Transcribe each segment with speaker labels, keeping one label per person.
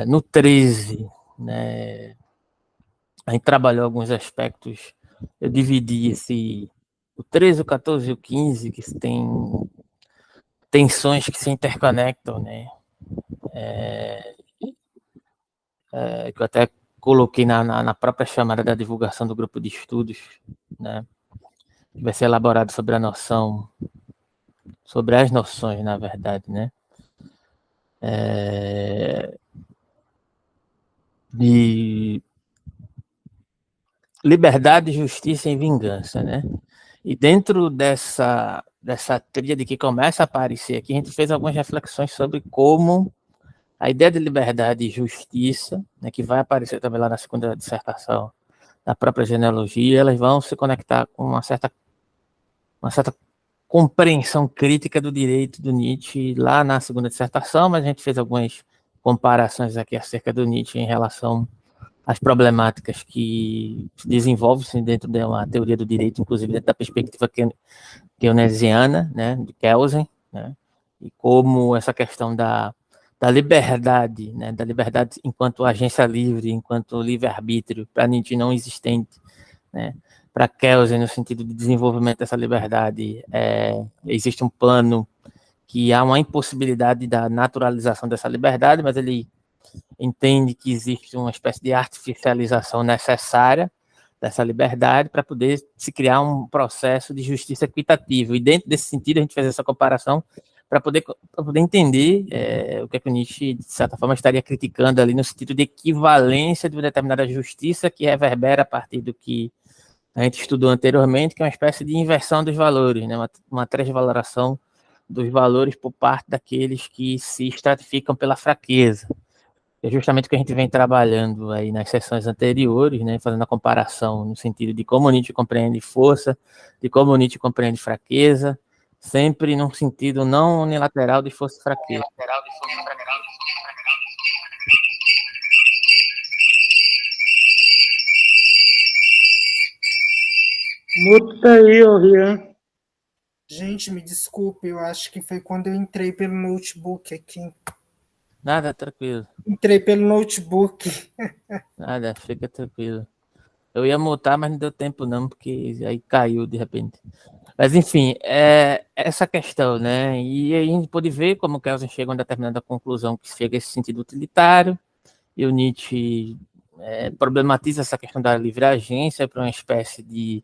Speaker 1: No 13, né, a gente trabalhou alguns aspectos, eu dividi o 13, o 14 e o 15, que tem tensões que se interconectam, né? Que eu até coloquei na própria chamada da divulgação do grupo de estudos, né? Que vai ser elaborado sobre sobre as noções, na verdade, né? De liberdade, justiça e vingança, né? E dentro dessa tríade que começa a aparecer aqui, a gente fez algumas reflexões sobre como a ideia de liberdade e justiça, né, que vai aparecer também lá na segunda dissertação da própria genealogia, elas vão se conectar com uma certa compreensão crítica do direito do Nietzsche lá na segunda dissertação, mas a gente fez algumas comparações aqui acerca do Nietzsche em relação às problemáticas que desenvolvem-se dentro de uma teoria do direito, inclusive dentro da perspectiva keynesiana, né, de Kelsen, né, e como essa questão da liberdade, né, da liberdade enquanto agência livre, enquanto livre-arbítrio, para Nietzsche não existente, né, para Kelsen, no sentido de desenvolvimento dessa liberdade, existe um plano que há uma impossibilidade da naturalização dessa liberdade, mas ele entende que existe uma espécie de artificialização necessária dessa liberdade para poder se criar um processo de justiça equitativa. E dentro desse sentido, a gente fez essa comparação para poder entender o que o Nietzsche, de certa forma, estaria criticando ali no sentido de equivalência de uma determinada justiça que reverbera a partir do que a gente estudou anteriormente, que é uma espécie de inversão dos valores, né? Uma transvaloração dos valores por parte daqueles que se estratificam pela fraqueza. É justamente o que a gente vem trabalhando aí nas sessões anteriores, né, fazendo a comparação no sentido de como Nietzsche compreende força, de como Nietzsche compreende fraqueza, sempre num sentido não unilateral de força e fraqueza.
Speaker 2: Muta aí, ô Rian.
Speaker 3: Gente, me desculpe, eu acho que foi quando eu entrei pelo notebook aqui.
Speaker 1: Nada, tranquilo.
Speaker 3: Entrei pelo notebook.
Speaker 1: Nada, fica tranquilo. Eu ia mutar, mas não deu tempo não, porque aí caiu de repente. Mas, enfim, essa questão, né? E aí a gente pode ver como o Kelsen chega a uma determinada conclusão que chega a esse sentido utilitário, e o Nietzsche problematiza essa questão da livre agência para uma espécie de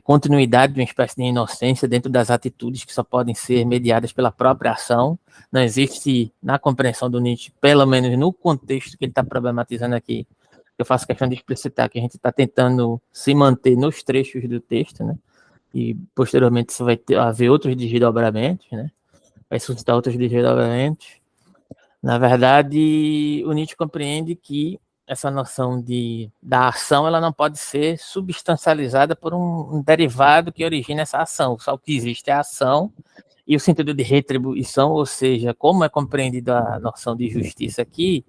Speaker 1: continuidade, de uma espécie de inocência dentro das atitudes que só podem ser mediadas pela própria ação. Não existe, na compreensão do Nietzsche, pelo menos no contexto que ele está problematizando aqui, eu faço questão de explicitar que a gente está tentando se manter nos trechos do texto, né? E posteriormente isso vai haver outros desdobramentos, né? Vai suscitar outros desdobramentos. Na verdade, o Nietzsche compreende que essa noção da ação ela não pode ser substancializada por um derivado que origina essa ação. Só o que existe é a ação e o sentido de retribuição, ou seja, como é compreendida a noção de justiça aqui,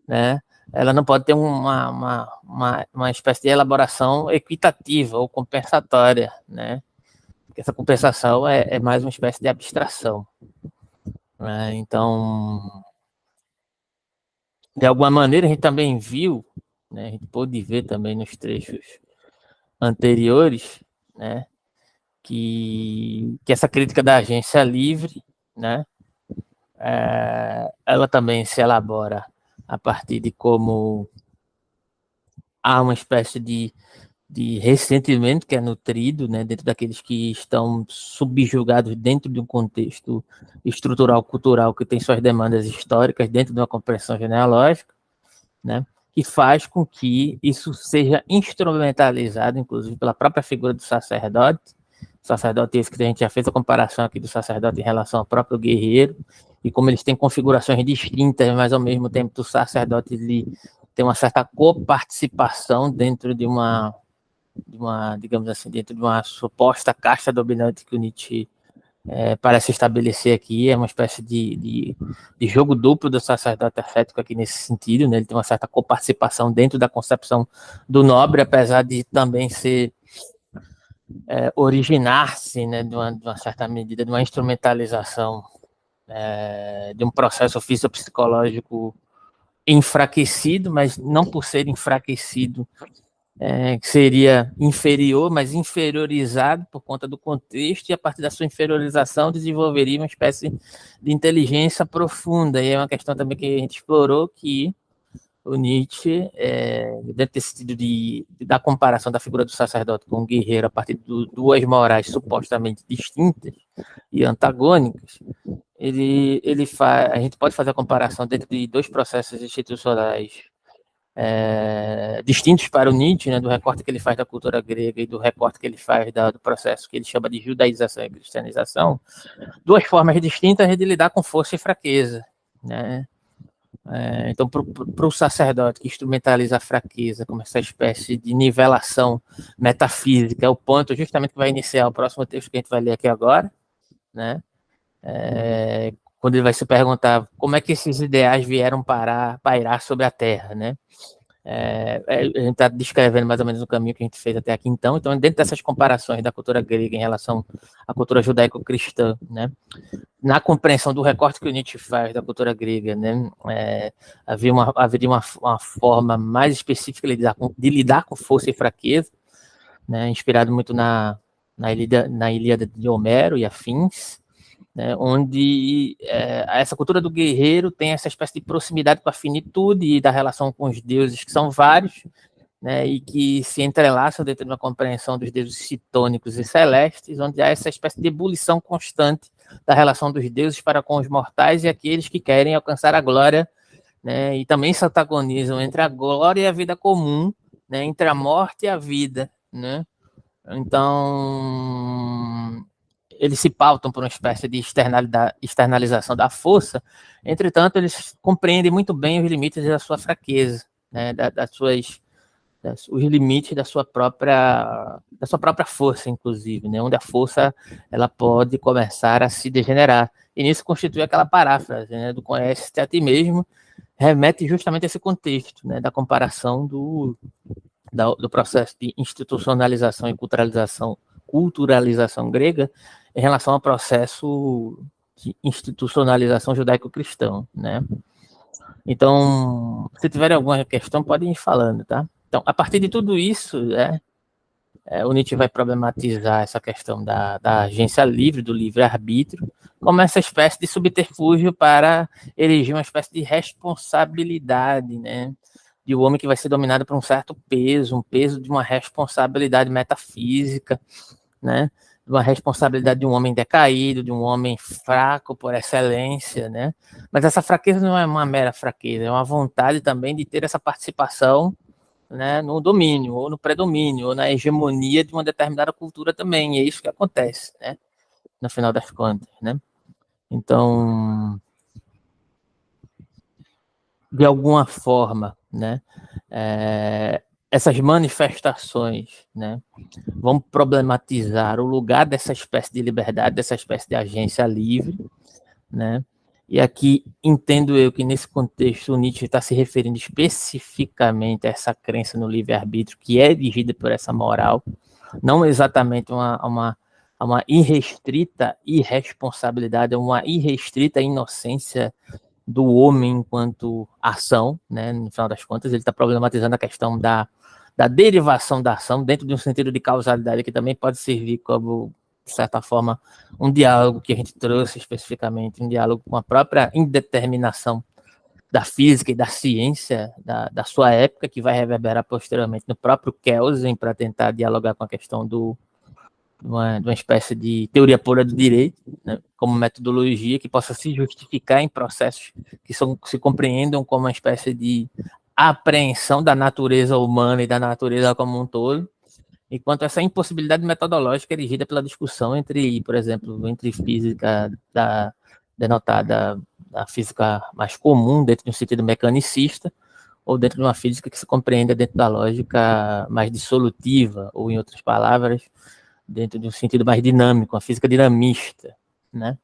Speaker 1: né? Ela não pode ter uma espécie de elaboração equitativa ou compensatória, né? Porque essa compensação é mais uma espécie de abstração, né? Então, de alguma maneira, a gente também viu, né? A gente pôde ver também nos trechos anteriores, né? Que essa crítica da agência livre, né? Ela também se elabora a partir de como há uma espécie de ressentimento que é nutrido, né, dentro daqueles que estão subjugados dentro de um contexto estrutural, cultural, que tem suas demandas históricas dentro de uma compreensão genealógica, né, que faz com que isso seja instrumentalizado, inclusive, pela própria figura do sacerdote esse que a gente já fez a comparação aqui do sacerdote em relação ao próprio guerreiro, e como eles têm configurações distintas, mas ao mesmo tempo o sacerdote ele tem uma certa coparticipação dentro de uma, digamos assim, dentro de uma suposta casta dominante que o Nietzsche parece estabelecer aqui. É uma espécie de jogo duplo do sacerdote ascético aqui nesse sentido, né? Ele tem uma certa coparticipação dentro da concepção do nobre, apesar de também ser originar-se, né, de uma certa medida, de uma instrumentalização de um processo fisiopsicológico enfraquecido, mas não por ser enfraquecido, que seria inferior, mas inferiorizado por conta do contexto, e a partir da sua inferiorização desenvolveria uma espécie de inteligência profunda. E é uma questão também que a gente explorou, que o Nietzsche, dentro desse sentido da comparação da figura do sacerdote com o guerreiro a partir de duas morais supostamente distintas e antagônicas, a gente pode fazer a comparação dentro de dois processos institucionais distintos para o Nietzsche, né, do recorte que ele faz da cultura grega e do recorte que ele faz do processo que ele chama de judaização e cristianização, duas formas distintas de lidar com força e fraqueza, né? Então, para o sacerdote que instrumentaliza a fraqueza como essa espécie de nivelação metafísica, é o ponto justamente que vai iniciar o próximo texto que a gente vai ler aqui agora, né? Quando ele vai se perguntar como é que esses ideais vieram pairar sobre a Terra, né? A gente está descrevendo mais ou menos o caminho que a gente fez até aqui, então, dentro dessas comparações da cultura grega em relação à cultura judaico-cristã, né? Na compreensão do recorte que o Nietzsche faz da cultura grega, né, haveria uma forma mais específica de lidar com força e fraqueza, né, inspirado muito na Ilíada de Homero e afins, né, onde essa cultura do guerreiro tem essa espécie de proximidade com a finitude e da relação com os deuses, que são vários, né, e que se entrelaçam dentro de uma compreensão dos deuses citônicos e celestes, onde há essa espécie de ebulição constante da relação dos deuses para com os mortais e aqueles que querem alcançar a glória, né, e também se antagonizam entre a glória e a vida comum, né, entre a morte e a vida, né? Então, eles se pautam por uma espécie de externalização da força. Entretanto, eles compreendem muito bem os limites da sua fraqueza, né, os limites da sua própria força, inclusive, né, onde a força ela pode começar a se degenerar. E nisso constitui aquela paráfrase, né, do conhece-te a ti mesmo, remete justamente a esse contexto, né, da comparação do processo de institucionalização e culturalização grega em relação ao processo de institucionalização judaico-cristão, né? Então, se tiver alguma questão, podem ir falando, tá? Então, a partir de tudo isso, né, o Nietzsche vai problematizar essa questão da agência livre, do livre-arbítrio, como essa espécie de subterfúgio para erigir uma espécie de responsabilidade, né, de um homem que vai ser dominado por um certo peso, um peso de uma responsabilidade metafísica, né, de uma responsabilidade de um homem decaído, de um homem fraco por excelência, né? Mas essa fraqueza não é uma mera fraqueza, é uma vontade também de ter essa participação, né, no domínio, ou no predomínio, ou na hegemonia de uma determinada cultura também, e é isso que acontece, né, no final das contas, né? Então, de alguma forma, né, essas manifestações, né, vão problematizar o lugar dessa espécie de liberdade, dessa espécie de agência livre, né? E aqui entendo eu que nesse contexto o Nietzsche está se referindo especificamente a essa crença no livre-arbítrio que é dirigida por essa moral, não exatamente uma irrestrita irresponsabilidade, uma irrestrita inocência do homem enquanto ação, né? No final das contas, ele está problematizando a questão da derivação da ação dentro de um sentido de causalidade que também pode servir como, de certa forma, um diálogo que a gente trouxe especificamente, um diálogo com a própria indeterminação da física e da ciência da sua época, que vai reverberar posteriormente no próprio Kelsen para tentar dialogar com a questão de uma espécie de teoria pura do direito, né, como metodologia que possa se justificar em processos que se compreendam como uma espécie de apreensão da natureza humana e da natureza como um todo, enquanto essa impossibilidade metodológica é erigida pela discussão entre, por exemplo, entre física denotada da física mais comum, dentro de um sentido mecanicista, ou dentro de uma física que se compreenda dentro da lógica mais dissolutiva, ou, em outras palavras, dentro de um sentido mais dinâmico, uma física dinamista, né?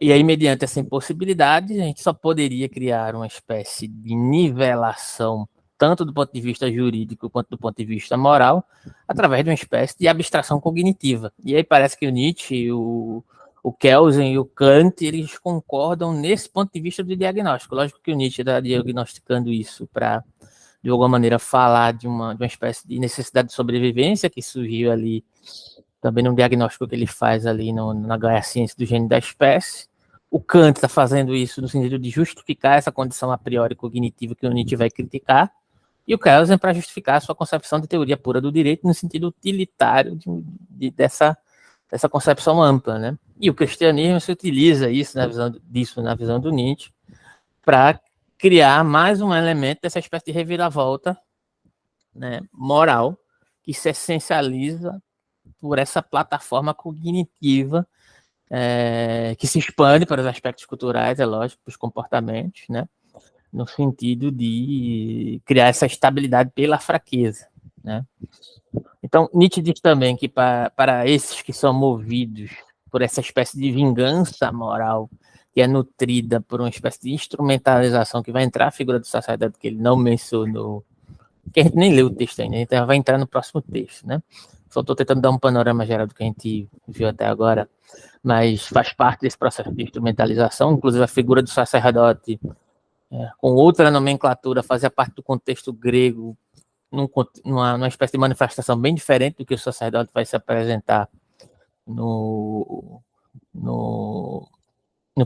Speaker 1: E aí, mediante essa impossibilidade, a gente só poderia criar uma espécie de nivelação, tanto do ponto de vista jurídico quanto do ponto de vista moral, através de uma espécie de abstração cognitiva. E aí parece que o Nietzsche, o o Kelsen e o Kant, eles concordam nesse ponto de vista do diagnóstico. Lógico que o Nietzsche está diagnosticando isso para, de alguma maneira, falar de uma espécie de necessidade de sobrevivência que surgiu ali, também no diagnóstico que ele faz ali na Gaia Ciência do Gênio da Espécie. O Kant está fazendo isso no sentido de justificar essa condição a priori cognitiva que o Nietzsche vai criticar, e o Kelsen para justificar a sua concepção de teoria pura do direito no sentido utilitário dessa concepção ampla, né? E o cristianismo se utiliza na visão do Nietzsche para criar mais um elemento dessa espécie de reviravolta, né, moral que se essencializa por essa plataforma cognitiva que se expande para os aspectos culturais, é lógico, para os comportamentos, né, no sentido de criar essa estabilidade pela fraqueza, né? Então, Nietzsche diz também que para esses que são movidos por essa espécie de vingança moral que é nutrida por uma espécie de instrumentalização que vai entrar a figura do sacerdote que ele não mencionou, que a gente nem leu o texto ainda, a gente vai entrar no próximo texto, né? Só estou tentando dar um panorama geral do que a gente viu até agora, mas faz parte desse processo de instrumentalização, inclusive a figura do sacerdote, com outra nomenclatura, fazia parte do contexto grego, numa espécie de manifestação bem diferente do que o sacerdote vai se apresentar no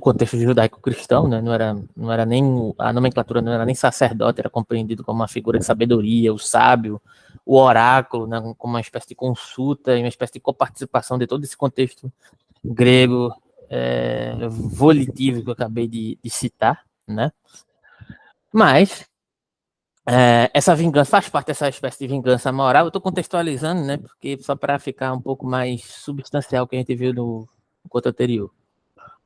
Speaker 1: contexto judaico-cristão, né? Não era nem a nomenclatura, não era nem sacerdote, era compreendido como uma figura de sabedoria, o sábio, o oráculo, né? Como uma espécie de consulta e uma espécie de coparticipação de todo esse contexto grego volitivo que eu acabei de citar, né? Mas essa vingança faz parte dessa espécie de vingança moral. Eu estou contextualizando, né? Porque só para ficar um pouco mais substancial que a gente viu no conto anterior.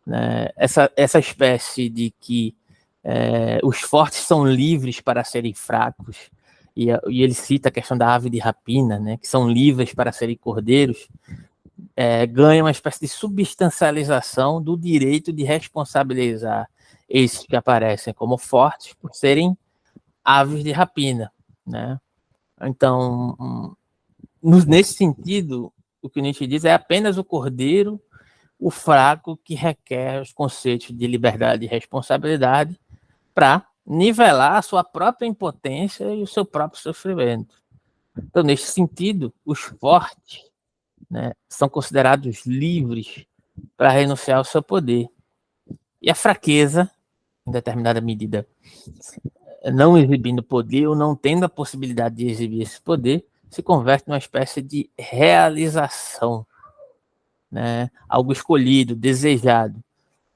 Speaker 1: Né? Essa espécie de que os fortes são livres para serem fracos, e ele cita a questão da ave de rapina, né? Que são livres para serem cordeiros, ganha uma espécie de substancialização do direito de responsabilizar esses que aparecem como fortes por serem aves de rapina, né? Então, nesse sentido, o que Nietzsche diz é apenas o cordeiro, o fraco, que requer os conceitos de liberdade e responsabilidade para nivelar a sua própria impotência e o seu próprio sofrimento. Então, nesse sentido, os fortes, né, são considerados livres para renunciar ao seu poder. E a fraqueza, em determinada medida, não exibindo poder ou não tendo a possibilidade de exibir esse poder, se converte numa espécie de realização, né? Algo escolhido, desejado,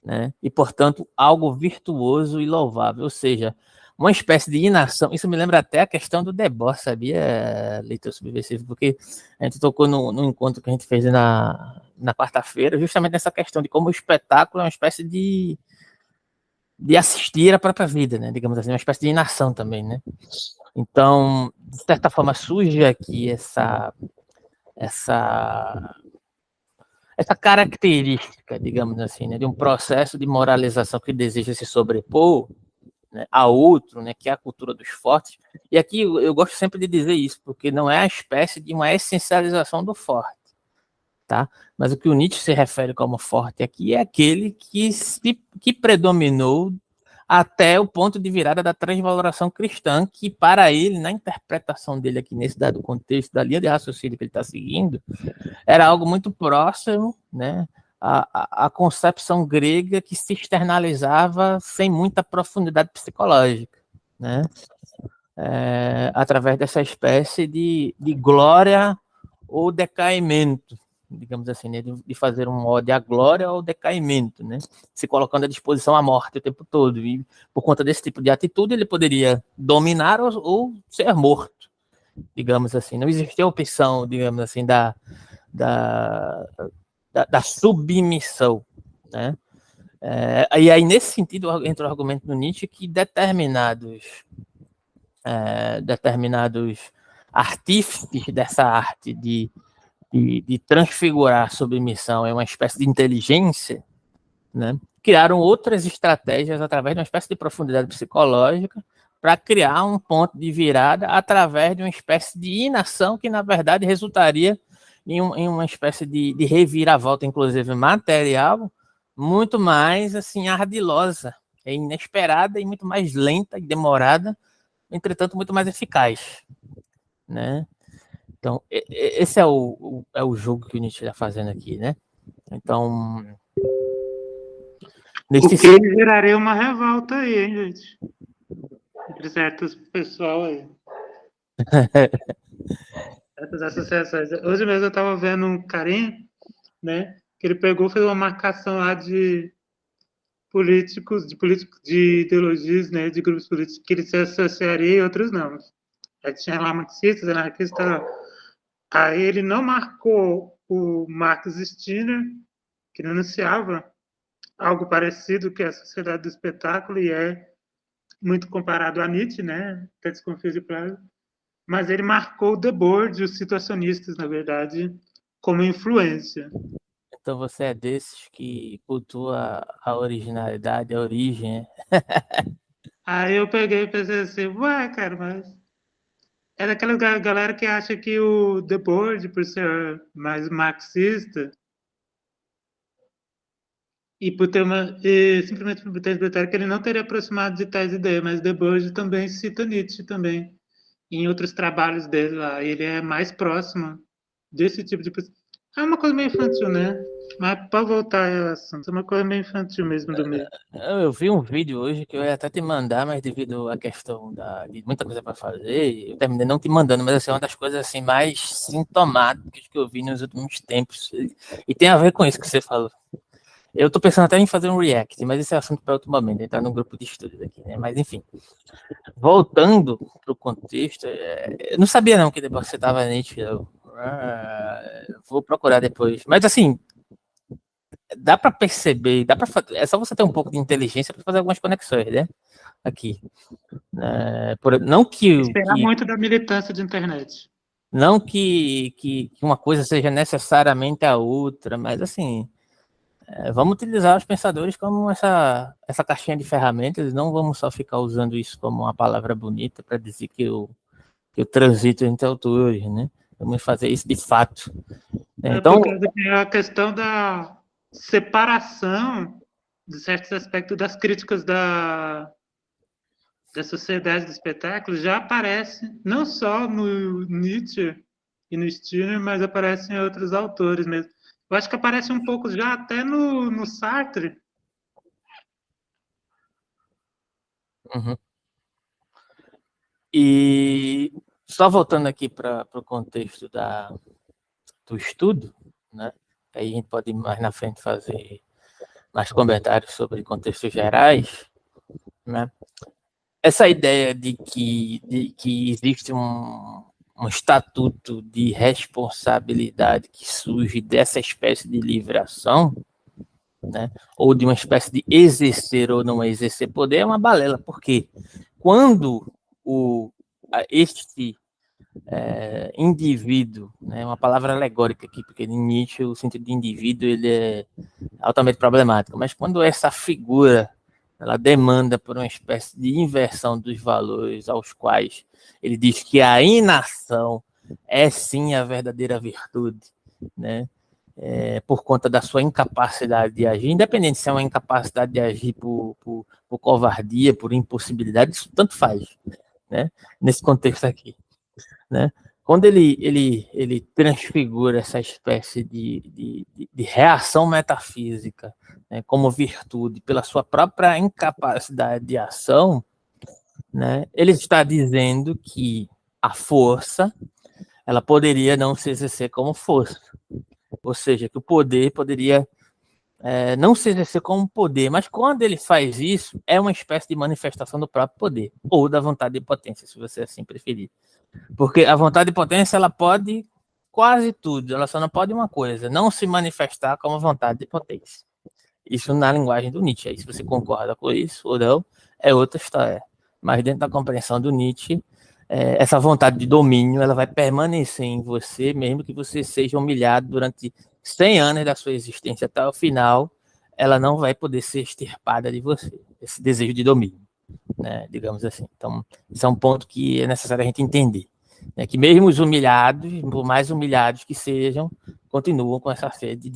Speaker 1: né? E, portanto, algo virtuoso e louvável, ou seja, uma espécie de inação. Isso me lembra até a questão do deboche, sabia, leitor subversivo? Porque a gente tocou no encontro que a gente fez na quarta-feira, justamente nessa questão de como o espetáculo é uma espécie de assistir a própria vida, né? Digamos assim, uma espécie de inação também, né? Então, de certa forma, surge aqui essa característica, digamos assim, né? De um processo de moralização que deseja se sobrepor, né, a outro, né? Que é a cultura dos fortes. E aqui eu gosto sempre de dizer isso, porque não é a espécie de uma essencialização do forte, tá? Mas o que o Nietzsche se refere como forte aqui é aquele que predominou até o ponto de virada da transvaloração cristã, que para ele, na interpretação dele aqui nesse dado contexto, da linha de raciocínio que ele está seguindo, era algo muito próximo, né, à concepção grega que se externalizava sem muita profundidade psicológica, né, através dessa espécie de glória ou decaimento, digamos assim, né, de fazer um ode à glória ou decaimento, né, se colocando à disposição à morte o tempo todo, e por conta desse tipo de atitude ele poderia dominar ou ser morto, digamos assim. Não existia a opção, digamos assim, da submissão, né. E aí, nesse sentido, entra o argumento do Nietzsche que determinados artífices dessa arte de transfigurar a submissão em uma espécie de inteligência, né, criaram outras estratégias através de uma espécie de profundidade psicológica para criar um ponto de virada através de uma espécie de inação que, na verdade, resultaria em uma espécie de reviravolta, inclusive material, muito mais assim ardilosa, inesperada e muito mais lenta e demorada, entretanto muito mais eficaz, né? Então esse é o jogo que o Nietzsche está fazendo aqui, né? Então
Speaker 2: o que geraria uma revolta aí, hein, gente? Entre certos pessoal aí. Essas associações. Hoje mesmo eu estava vendo um carinha, né? Que ele pegou, fez uma marcação lá de políticos, de ideologias, né? De grupos políticos que ele se associaria e outros não. Aí tinha lá marxistas, anarquistas. Aí ele não marcou o Max Stirner, que denunciava algo parecido que é a sociedade do espetáculo e é muito comparado a Nietzsche, né? Até desconfio de prazo. Mas ele marcou o Debord, os situacionistas, na verdade, como influência.
Speaker 1: Então você é desses que cultua a originalidade, a origem.
Speaker 2: Aí eu peguei e pensei assim, ué, cara, mas é daquela galera que acha que o Debord, por ser mais marxista, e por ter simplesmente por ter interpretado que ele não teria aproximado de tais ideias, mas Debord também cita Nietzsche também, em outros trabalhos dele lá. Ele é mais próximo desse tipo de pessoa. É uma coisa meio infantil, né? Mas para voltar ao assunto, é uma coisa meio infantil mesmo do meio.
Speaker 1: Eu vi um vídeo hoje que eu ia até te mandar, mas devido à questão de muita coisa para fazer, eu terminei não te mandando, mas assim, é uma das coisas assim mais sintomáticas que eu vi nos últimos tempos. E tem a ver com isso que você falou. Eu tô pensando até em fazer um react, mas esse é assunto para outro momento, entrar no grupo de estudos aqui, né? Mas enfim, voltando pro contexto, eu não sabia não que depois você tava Nietzsche, vou procurar depois. Mas assim, dá para perceber, é só você ter um pouco de inteligência para fazer algumas conexões, né? Aqui. Não
Speaker 2: Esperar muito da militância de internet.
Speaker 1: Não que uma coisa seja necessariamente a outra, mas assim, vamos utilizar os pensadores como essa caixinha de ferramentas, não vamos só ficar usando isso como uma palavra bonita para dizer que eu transito entre autores, né? Vamos fazer isso de fato. Então,
Speaker 2: Por causa que a questão da separação de certos aspectos das críticas da sociedade do espetáculo já aparece não só no Nietzsche e no Stirner, mas aparece em outros autores mesmo. Eu acho que aparece um pouco já até no Sartre.
Speaker 1: uhum. E só voltando aqui para o contexto do estudo, né? Aí a gente pode mais na frente fazer mais comentários sobre contextos gerais, né? Essa ideia de que existe um estatuto de responsabilidade que surge dessa espécie de livre ação, né? Ou de uma espécie de exercer ou não exercer poder, é uma balela, porque quando este indivíduo, né, uma palavra alegórica aqui, porque em Nietzsche o sentido de indivíduo ele é altamente problemático, mas quando essa figura ela demanda por uma espécie de inversão dos valores aos quais ele diz que a inação é sim a verdadeira virtude, né? Por conta da sua incapacidade de agir, independente se é uma incapacidade de agir por covardia, por impossibilidade, isso tanto faz, né? Nesse contexto aqui, né? Quando ele transfigura essa espécie de reação metafísica, né, como virtude pela sua própria incapacidade de ação, né, ele está dizendo que a força ela poderia não se exercer como força, ou seja, que o poder poderia não se exercer como poder, mas quando ele faz isso, é uma espécie de manifestação do próprio poder, ou da vontade de potência, se você assim preferir. Porque a vontade de potência, ela pode quase tudo, ela só não pode uma coisa, não se manifestar como vontade de potência. Isso na linguagem do Nietzsche, aí se você concorda com isso ou não, é outra história. Mas dentro da compreensão do Nietzsche, essa vontade de domínio, ela vai permanecer em você, mesmo que você seja humilhado durante 100 anos da sua existência até o final, ela não vai poder ser extirpada de você, esse desejo de domínio, né, digamos assim. Então, esse é um ponto que é necessário a gente entender. né, que mesmo os humilhados, por mais humilhados que sejam, continuam com essa sede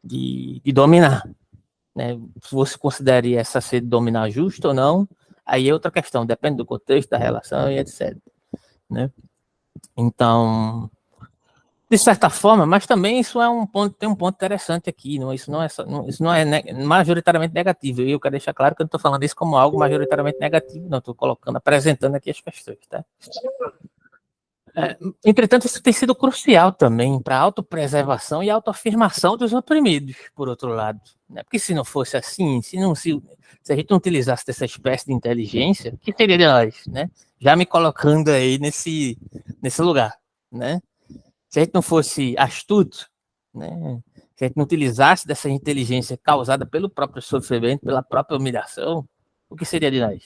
Speaker 1: de dominar. Né? Se você consideraria essa sede de dominar justa ou não, aí é outra questão, depende do contexto, da relação e etc. Né? Então, de certa forma, mas também isso é um ponto, tem um ponto interessante aqui, não, isso não é majoritariamente negativo, e eu quero deixar claro que eu não estou falando isso como algo majoritariamente negativo, não, estou apresentando aqui as questões, tá? Entretanto, isso tem sido crucial também para a autopreservação e autoafirmação dos oprimidos, por outro lado. Né? Porque se não fosse assim, se a gente não utilizasse dessa espécie de inteligência, o que seria de nós? Né? Já me colocando aí nesse lugar. Né? Se a gente não fosse astuto, né? Se a gente não utilizasse dessa inteligência causada pelo próprio sofrimento, pela própria humilhação, o que seria de nós?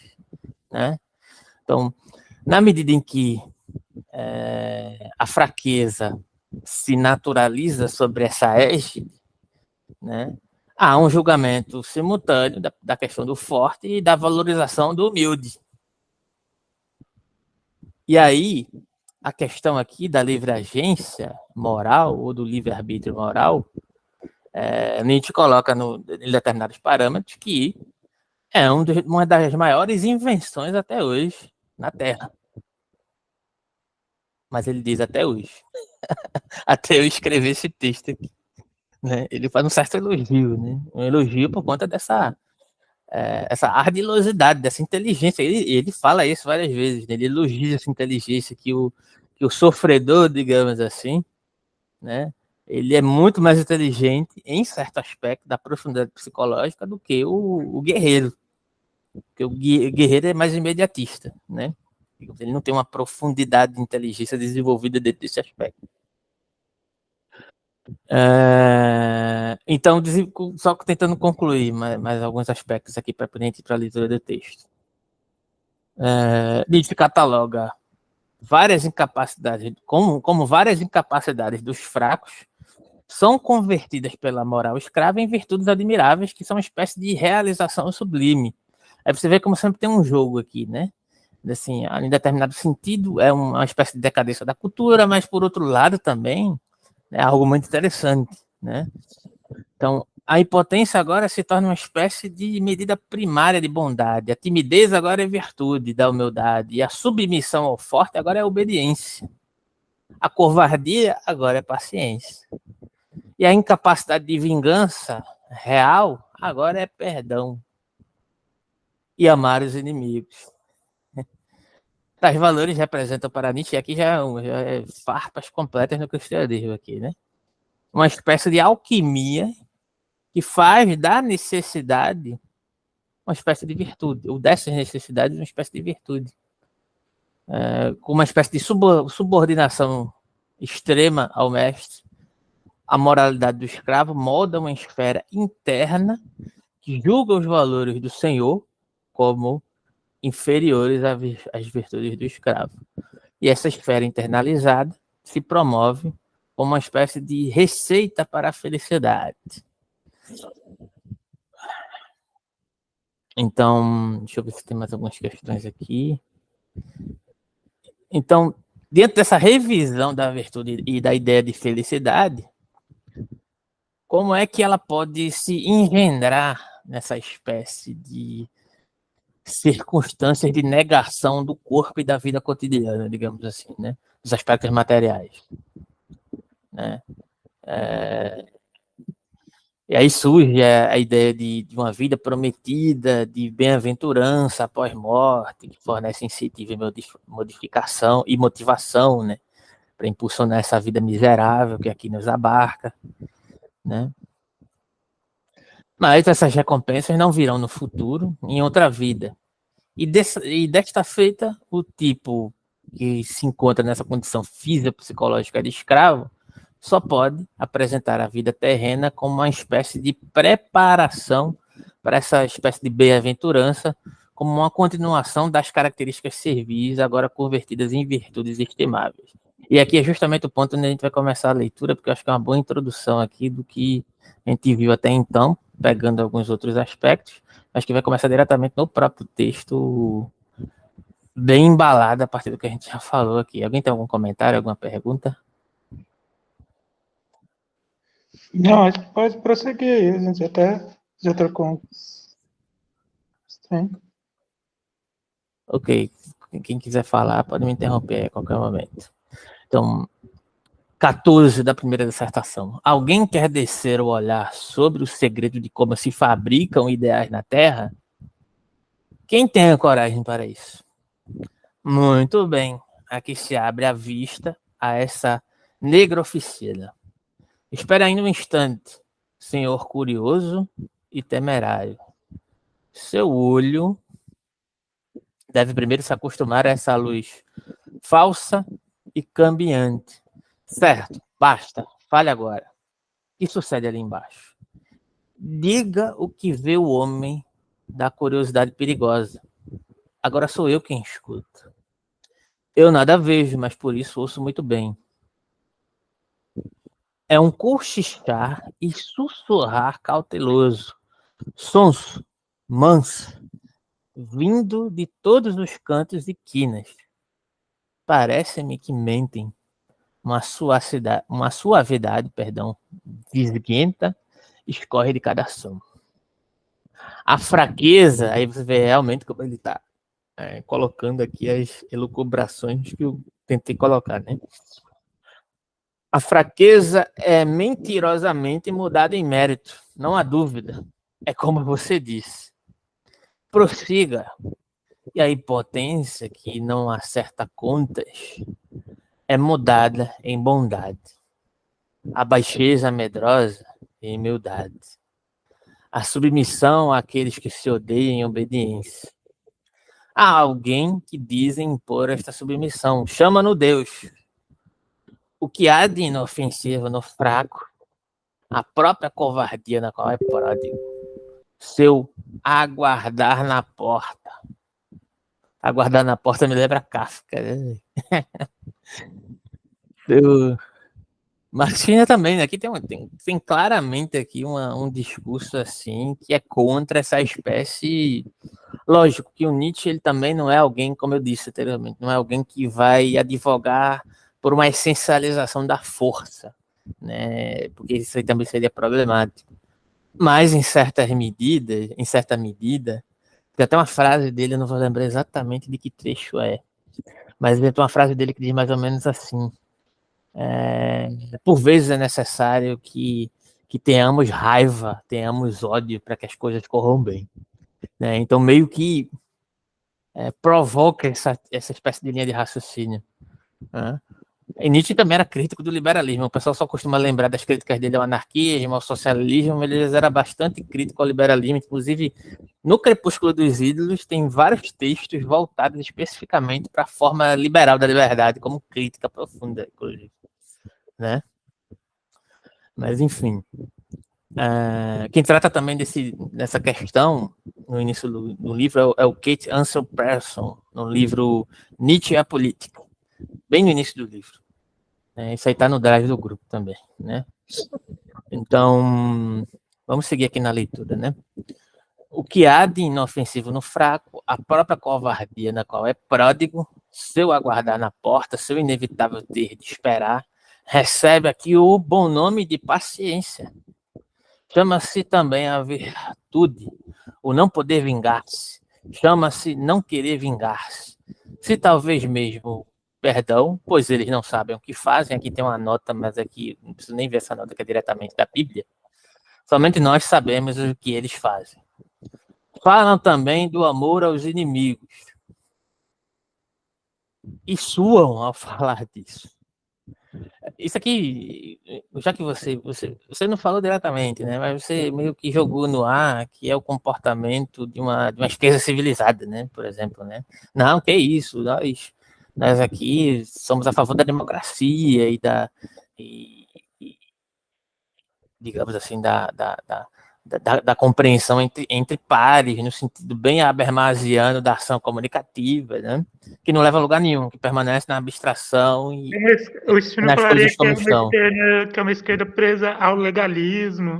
Speaker 1: Né? Então, na medida em que a fraqueza se naturaliza sobre essa égide, né, há um julgamento simultâneo da questão do forte e da valorização do humilde. E aí, a questão aqui da livre agência moral ou do livre-arbítrio moral, a gente coloca em determinados parâmetros que é uma das maiores invenções até hoje na Terra. Mas ele diz até hoje. Até eu escrever esse texto aqui. Né? Ele faz um certo elogio, né? Um elogio por conta dessa essa ardilosidade, dessa inteligência. Ele fala isso várias vezes, né? Ele elogia essa inteligência que o sofredor, digamos assim, né? Ele é muito mais inteligente em certo aspecto da profundidade psicológica do que o guerreiro. Porque o guerreiro é mais imediatista, né? Ele não tem uma profundidade de inteligência desenvolvida dentro desse aspecto. Então, só tentando concluir mais alguns aspectos aqui para a gente ir para a leitura do texto. Nietzsche cataloga várias incapacidades, como várias incapacidades dos fracos são convertidas pela moral escrava em virtudes admiráveis, que são uma espécie de realização sublime. Aí você vê como sempre tem um jogo aqui, né? Assim, em determinado sentido, é uma espécie de decadência da cultura, mas por outro lado também é algo muito interessante, né? Então, a impotência agora se torna uma espécie de medida primária de bondade. A timidez agora é virtude da humildade. E a submissão ao forte agora é obediência. A covardia agora é paciência. E a incapacidade de vingança real agora é perdão. E amar os inimigos. Tais valores representam para Nietzsche, aqui já é farpas completas no cristianismo aqui, né? Uma espécie de alquimia que faz da necessidade uma espécie de virtude, ou dessas necessidades uma espécie de virtude. Com uma espécie de subordinação extrema ao mestre, a moralidade do escravo molda uma esfera interna que julga os valores do senhor como inferiores às virtudes do escravo. E essa esfera internalizada se promove como uma espécie de receita para a felicidade. Então, deixa eu ver se tem mais algumas questões aqui. Então, dentro dessa revisão da virtude e da ideia de felicidade, como é que ela pode se engendrar nessa espécie de circunstâncias de negação do corpo e da vida cotidiana, digamos assim, né? Dos aspectos materiais, né? E aí surge a ideia de uma vida prometida, de bem-aventurança após morte, que fornece incentivo e modificação e motivação, né? Para impulsionar essa vida miserável que aqui nos abarca, né? Mas essas recompensas não virão no futuro, em outra vida. E desta feita, o tipo que se encontra nessa condição físico-psicológica de escravo só pode apresentar a vida terrena como uma espécie de preparação para essa espécie de bem-aventurança, como uma continuação das características servis, agora convertidas em virtudes estimáveis. E aqui é justamente o ponto onde a gente vai começar a leitura, porque eu acho que é uma boa introdução aqui do que a gente viu até então, pegando alguns outros aspectos, mas que vai começar diretamente no próprio texto bem embalada a partir do que a gente já falou aqui. Alguém tem algum comentário, alguma pergunta?
Speaker 2: Não, acho que pode prosseguir aí. A gente até já trocou Sim.
Speaker 1: Ok, quem quiser falar pode me interromper a qualquer momento. Então, 14 da primeira dissertação. Alguém quer descer o olhar sobre o segredo de como se fabricam ideais na Terra? Quem tem a coragem para isso? Muito bem. Aqui se abre a vista a essa negra oficina. Espera ainda um instante, senhor curioso e temerário. Seu olho deve primeiro se acostumar a essa luz falsa e cambiante. Certo, basta. Fale agora. O que sucede ali embaixo? Diga o que vê o homem da curiosidade perigosa. Agora sou eu quem escuta. Eu nada vejo, mas por isso ouço muito bem. É um cochichar e sussurrar cauteloso, sonso, manso, vindo de todos os cantos e quinas. Parece-me que mentem. Uma suavidade, visguenta, escorre de cada som. A fraqueza, aí você vê realmente como ele está colocando aqui as elucubrações que eu tentei colocar, né? A fraqueza é mentirosamente mudada em mérito, não há dúvida. É como você disse. Prossiga. E a impotência, que não acerta contas, é mudada em bondade. A baixeza medrosa em humildade. A submissão àqueles que se odeiam em obediência. Há alguém que dizem impor esta submissão. Chama-no Deus. O que há de inofensivo no fraco, a própria covardia na qual é pródigo. Seu aguardar na porta. Aguardar na porta me lembra Kafka, né? Seu... Martina também, né? Aqui tem claramente aqui um discurso assim que é contra essa espécie. Lógico que o Nietzsche ele também não é alguém, como eu disse anteriormente, não é alguém que vai advogar por uma essencialização da força, né? Porque isso aí também seria problemático. Mas em certa medida, tem até uma frase dele, eu não vou lembrar exatamente de que trecho é, mas tem uma frase dele que diz mais ou menos assim: por vezes é necessário que tenhamos raiva, tenhamos ódio para que as coisas corram bem, né? Então meio que provoca essa espécie de linha de raciocínio, né? E Nietzsche também era crítico do liberalismo. O pessoal só costuma lembrar das críticas dele ao anarquismo, ao socialismo, mas ele era bastante crítico ao liberalismo. Inclusive, no Crepúsculo dos Ídolos, tem vários textos voltados especificamente para a forma liberal da liberdade, como crítica profunda, inclusive, né? Mas, enfim. Quem trata também dessa questão no início do livro é o Kate Ansel Persson, no livro Nietzsche e a Política, bem no início do livro. Isso aí está no drive do grupo também, né? Então, vamos seguir aqui na leitura, né? O que há de inofensivo no fraco, a própria covardia na qual é pródigo, seu aguardar na porta, seu inevitável ter de esperar, recebe aqui o bom nome de paciência. Chama-se também a virtude, o não poder vingar-se. Chama-se não querer vingar-se. Se talvez mesmo perdão, pois eles não sabem o que fazem. Aqui tem uma nota, mas aqui não preciso nem ver essa nota, que é diretamente da Bíblia. Somente nós sabemos o que eles fazem. Falam também do amor aos inimigos. E suam ao falar disso. Isso aqui, já que você não falou diretamente, né? Mas você meio que jogou no ar que é o comportamento de uma esquerda civilizada, né? Por exemplo, né? Não, que isso, nós aqui somos a favor da democracia e digamos assim, da compreensão entre pares, no sentido bem habermasiano da ação comunicativa, né? Que não leva a lugar nenhum, que permanece na abstração e
Speaker 2: O Stino
Speaker 1: nas
Speaker 2: falaria
Speaker 1: coisas como estão.
Speaker 2: que é uma esquerda presa ao legalismo.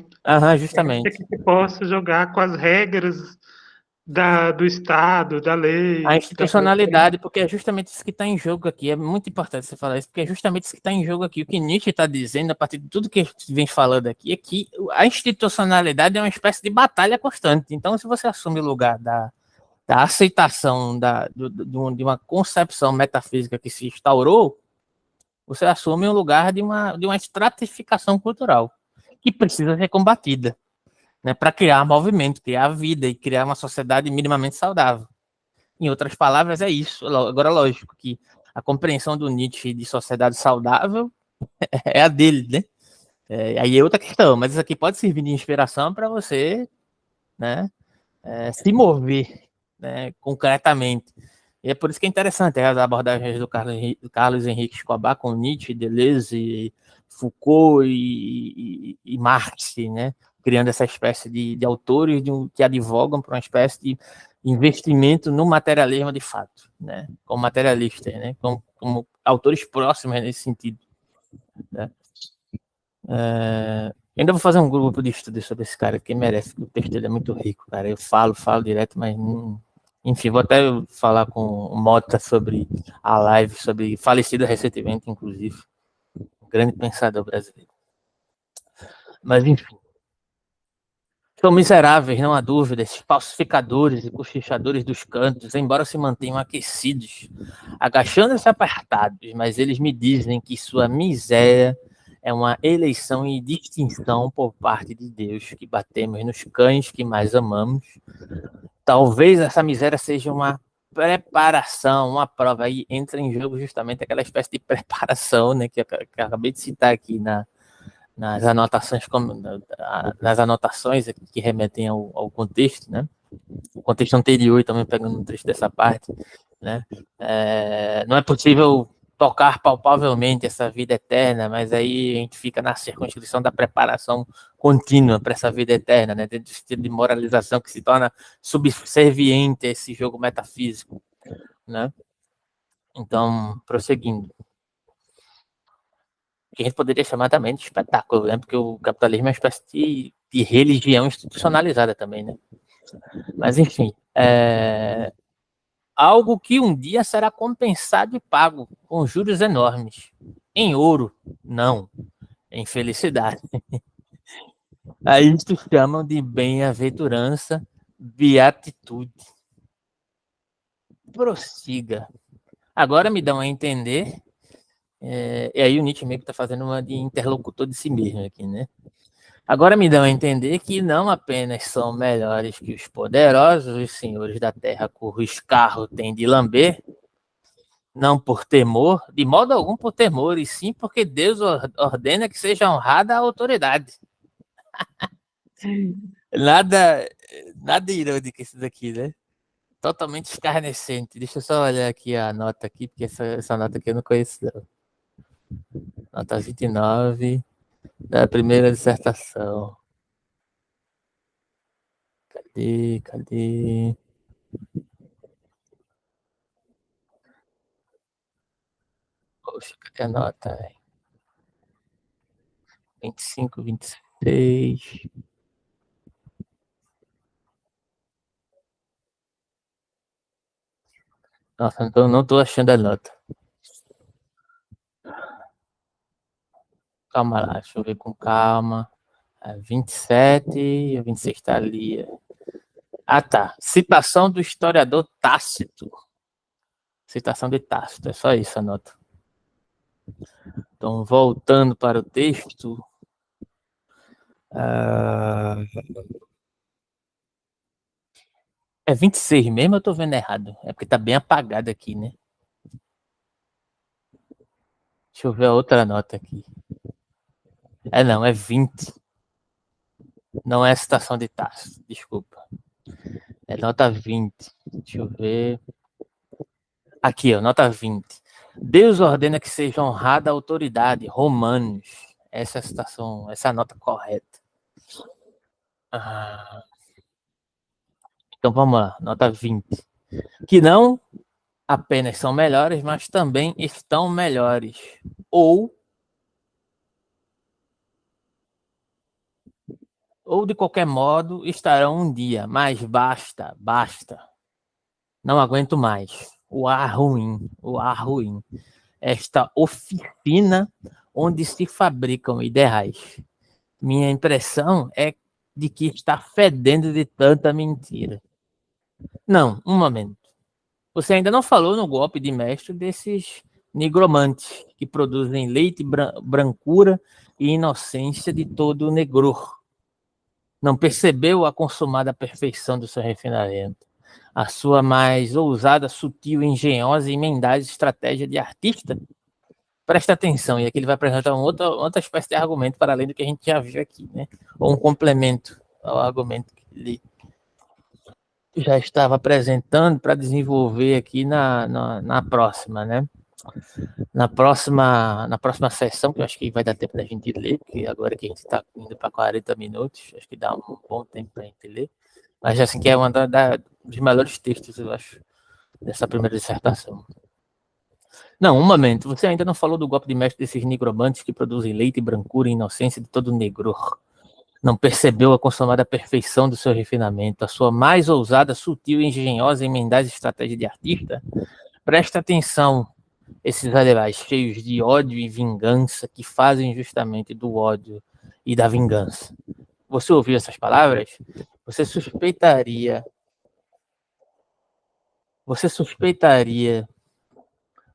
Speaker 1: Justamente.
Speaker 2: Que possa jogar com as regras do Estado, da lei.
Speaker 1: A institucionalidade, porque é justamente isso que está em jogo aqui. É muito importante você falar isso, porque é justamente isso que está em jogo aqui. O que Nietzsche está dizendo, a partir de tudo que a gente vem falando aqui, é que a institucionalidade é uma espécie de batalha constante. Então, se você assume o lugar da aceitação de uma concepção metafísica que se instaurou, você assume o lugar de uma estratificação cultural que precisa ser combatida, né, para criar movimento, criar vida e criar uma sociedade minimamente saudável. Em outras palavras, é isso. Agora, lógico que a compreensão do Nietzsche de sociedade saudável é a dele, né? Aí é outra questão, mas isso aqui pode servir de inspiração para você, né, se mover, né, concretamente. E é por isso que é interessante as abordagens do Carlos Henrique Escobar com Nietzsche, Deleuze, Foucault e Marx, né, criando essa espécie de autores que advogam para uma espécie de investimento no materialismo de fato, né, como materialistas, né, como autores próximos nesse sentido, né. Ainda vou fazer um grupo de estudo sobre esse cara, que merece, o texto dele é muito rico, cara. Eu falo direto, mas não... Enfim, vou até falar com o Mota sobre a live, sobre falecido recentemente, inclusive. Um grande pensador brasileiro. Mas, enfim. São miseráveis, não há dúvida, esses falsificadores e cochichadores dos cantos, embora se mantenham aquecidos, agachando-se apertados, mas eles me dizem que sua miséria é uma eleição e distinção por parte de Deus, que batemos nos cães que mais amamos. Talvez essa miséria seja uma preparação, uma prova. Aí entra em jogo justamente aquela espécie de preparação, né, que eu acabei de citar aqui nas anotações, nas anotações que remetem ao contexto, né? O contexto anterior, e também pegando um trecho dessa parte, né? Não é possível tocar palpavelmente essa vida eterna, mas aí a gente fica na circunscrição da preparação contínua para essa vida eterna, né? Dentro desse tipo de moralização que se torna subserviente a esse jogo metafísico, né? Então, prosseguindo, que a gente poderia chamar também de espetáculo, né? Porque o capitalismo é uma espécie de religião institucionalizada também, né? Mas, enfim, algo que um dia será compensado e pago com juros enormes. Em ouro, não. Em felicidade. A isto chamam de bem-aventurança, beatitude. Prossiga. Agora me dão a entender, e aí o Nietzsche meio que está fazendo uma de interlocutor de si mesmo aqui, né? Agora me dão a entender que não apenas são melhores que os poderosos, os senhores da terra cujo escarro tem de lamber, não por temor, de modo algum por temor, e sim porque Deus ordena que seja honrada a autoridade. Nada irônico isso daqui, né? Totalmente escarnecente. Deixa eu só olhar aqui a nota aqui, porque essa nota aqui eu não conheço, não. Nota 29 da primeira dissertação. Cadê? Poxa, cadê a nota? 25, 26. Nossa, não tô achando a nota. Calma lá, deixa eu ver com calma. 27 e a 26 está ali. Ah, tá. Citação do historiador Tácito. Citação de Tácito, é só isso a nota. Então, voltando para o texto. É 26 mesmo, eu tô vendo errado. É porque tá bem apagado aqui, né? Deixa eu ver a outra nota aqui. Não, é 20. Não é a citação de Tácito, desculpa. É nota 20. Deixa eu ver. Aqui, ó, nota 20. Deus ordena que seja honrada a autoridade, Romanos. Essa é a citação, essa é a nota correta. Então vamos lá, nota 20. Que não apenas são melhores, mas também estão melhores. Ou ou de qualquer modo estarão um dia, mas basta, basta. Não aguento mais. O ar ruim, o ar ruim. Esta oficina onde se fabricam ideais. Minha impressão é de que está fedendo de tanta mentira. Não, um momento. Você ainda não falou no golpe de mestre desses nigromantes que produzem leite, brancura e inocência de todo o negror. Não percebeu a consumada perfeição do seu refinamento, a sua mais ousada, sutil, engenhosa e mendaz estratégia de artista? Presta atenção, e aqui ele vai apresentar outra espécie de argumento para além do que a gente já viu aqui, né? Ou um complemento ao argumento que ele já estava apresentando para desenvolver aqui na próxima, né? Na próxima sessão, que eu acho que vai dar tempo da gente ler, porque agora que a gente está indo para 40 minutos, acho que dá um bom tempo para a gente ler. Mas assim, que é um dos melhores textos, eu acho, dessa primeira dissertação. Não, um momento. Você ainda não falou do golpe de mestre desses nigromantes que produzem leite, brancura e inocência de todo negror. Não percebeu a consumada perfeição do seu refinamento, a sua mais ousada, sutil, engenhosa e mendaz estratégia de artista? Presta atenção, esses aliás cheios de ódio e vingança que fazem justamente do ódio e da vingança. Você ouviu essas palavras? Você suspeitaria,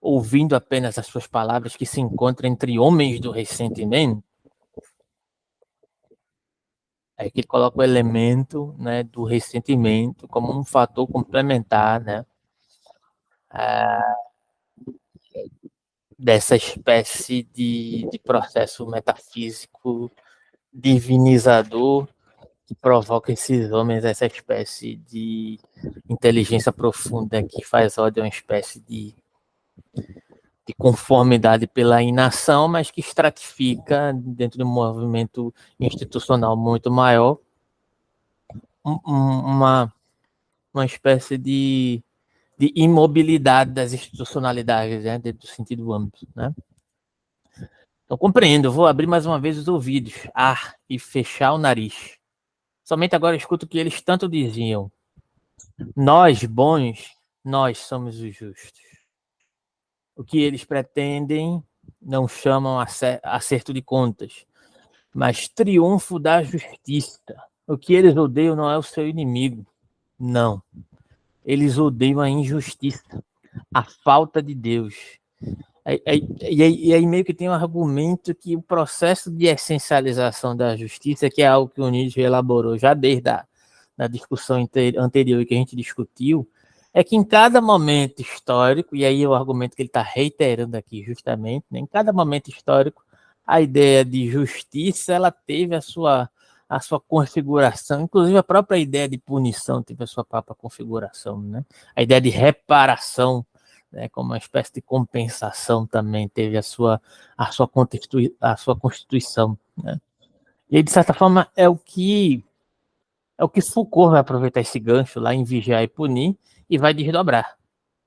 Speaker 1: ouvindo apenas as suas palavras, que se encontram entre homens do ressentimento? É que ele coloca o elemento, né, do ressentimento como um fator complementar, né, dessa espécie de processo metafísico divinizador que provoca esses homens, essa espécie de inteligência profunda que faz ódio a uma espécie de conformidade pela inação, mas que estratifica dentro de um movimento institucional muito maior uma espécie de imobilidade das institucionalidades, né, dentro do sentido amplo, né? Então, compreendo, vou abrir mais uma vez os ouvidos, e fechar o nariz. Somente agora escuto o que eles tanto diziam. Nós, bons, nós somos os justos. O que eles pretendem não chamam acerto de contas, mas triunfo da justiça. O que eles odeiam não é o seu inimigo, não. Eles odeiam a injustiça, a falta de Deus. E aí meio que tem um argumento que o processo de essencialização da justiça, que é algo que o Nietzsche elaborou já desde a discussão anterior que a gente discutiu, é que em cada momento histórico, e aí é o argumento que ele está reiterando aqui justamente, né, em cada momento histórico, a ideia de justiça ela teve a sua configuração, inclusive a própria ideia de punição teve a sua própria configuração, né? A ideia de reparação, né, como uma espécie de compensação também teve a sua constituição, né? E aí, de certa forma, é o que Foucault vai aproveitar esse gancho lá em Vigiar e Punir e vai desdobrar,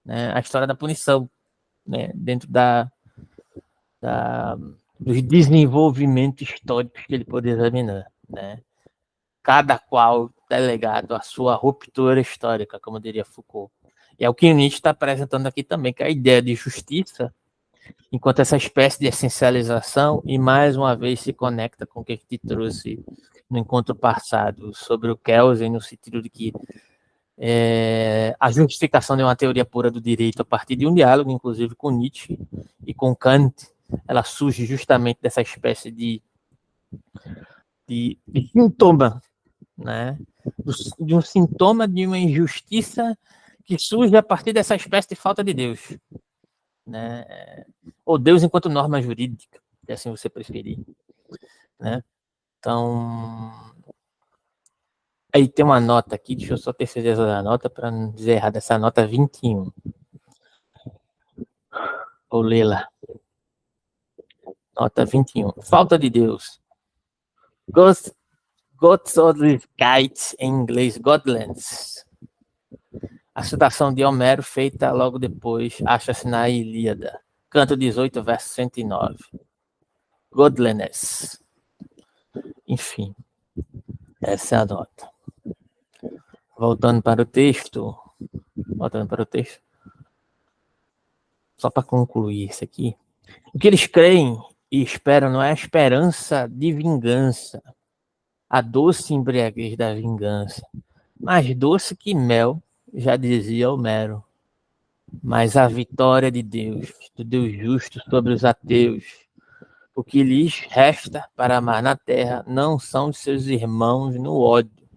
Speaker 1: né, a história da punição, né, dentro dos desenvolvimentos históricos que ele pode examinar, né? Cada qual delegado à sua ruptura histórica, como diria Foucault. E é o que o Nietzsche está apresentando aqui também, que é a ideia de justiça, enquanto essa espécie de essencialização, e mais uma vez se conecta com o que a gente trouxe no encontro passado sobre o Kelsen, no sentido de que a justificação de uma teoria pura do direito a partir de um diálogo, inclusive com Nietzsche e com Kant, ela surge justamente dessa espécie de sintoma, né? De um sintoma de uma injustiça que surge a partir dessa espécie de falta de Deus, né? Ou Deus enquanto norma jurídica, se assim você preferir, né? Então, aí tem uma nota aqui, deixa eu só ter certeza da nota para não dizer errado, essa nota 21. Vou lê-la. Nota 21. Falta de Deus. Gottlosigkeit, em inglês, Godless. A citação de Homero, feita logo depois, acha-se na Ilíada. Canto 18, verso 109. Godliness. Enfim. Essa é a nota. Voltando para o texto, só para concluir isso aqui. O que eles creem e esperam não é a esperança de vingança, a doce embriaguez da vingança, mais doce que mel, já dizia Homero, mas a vitória de Deus, do Deus justo sobre os ateus. O que lhes resta para amar na terra não são os seus irmãos no ódio,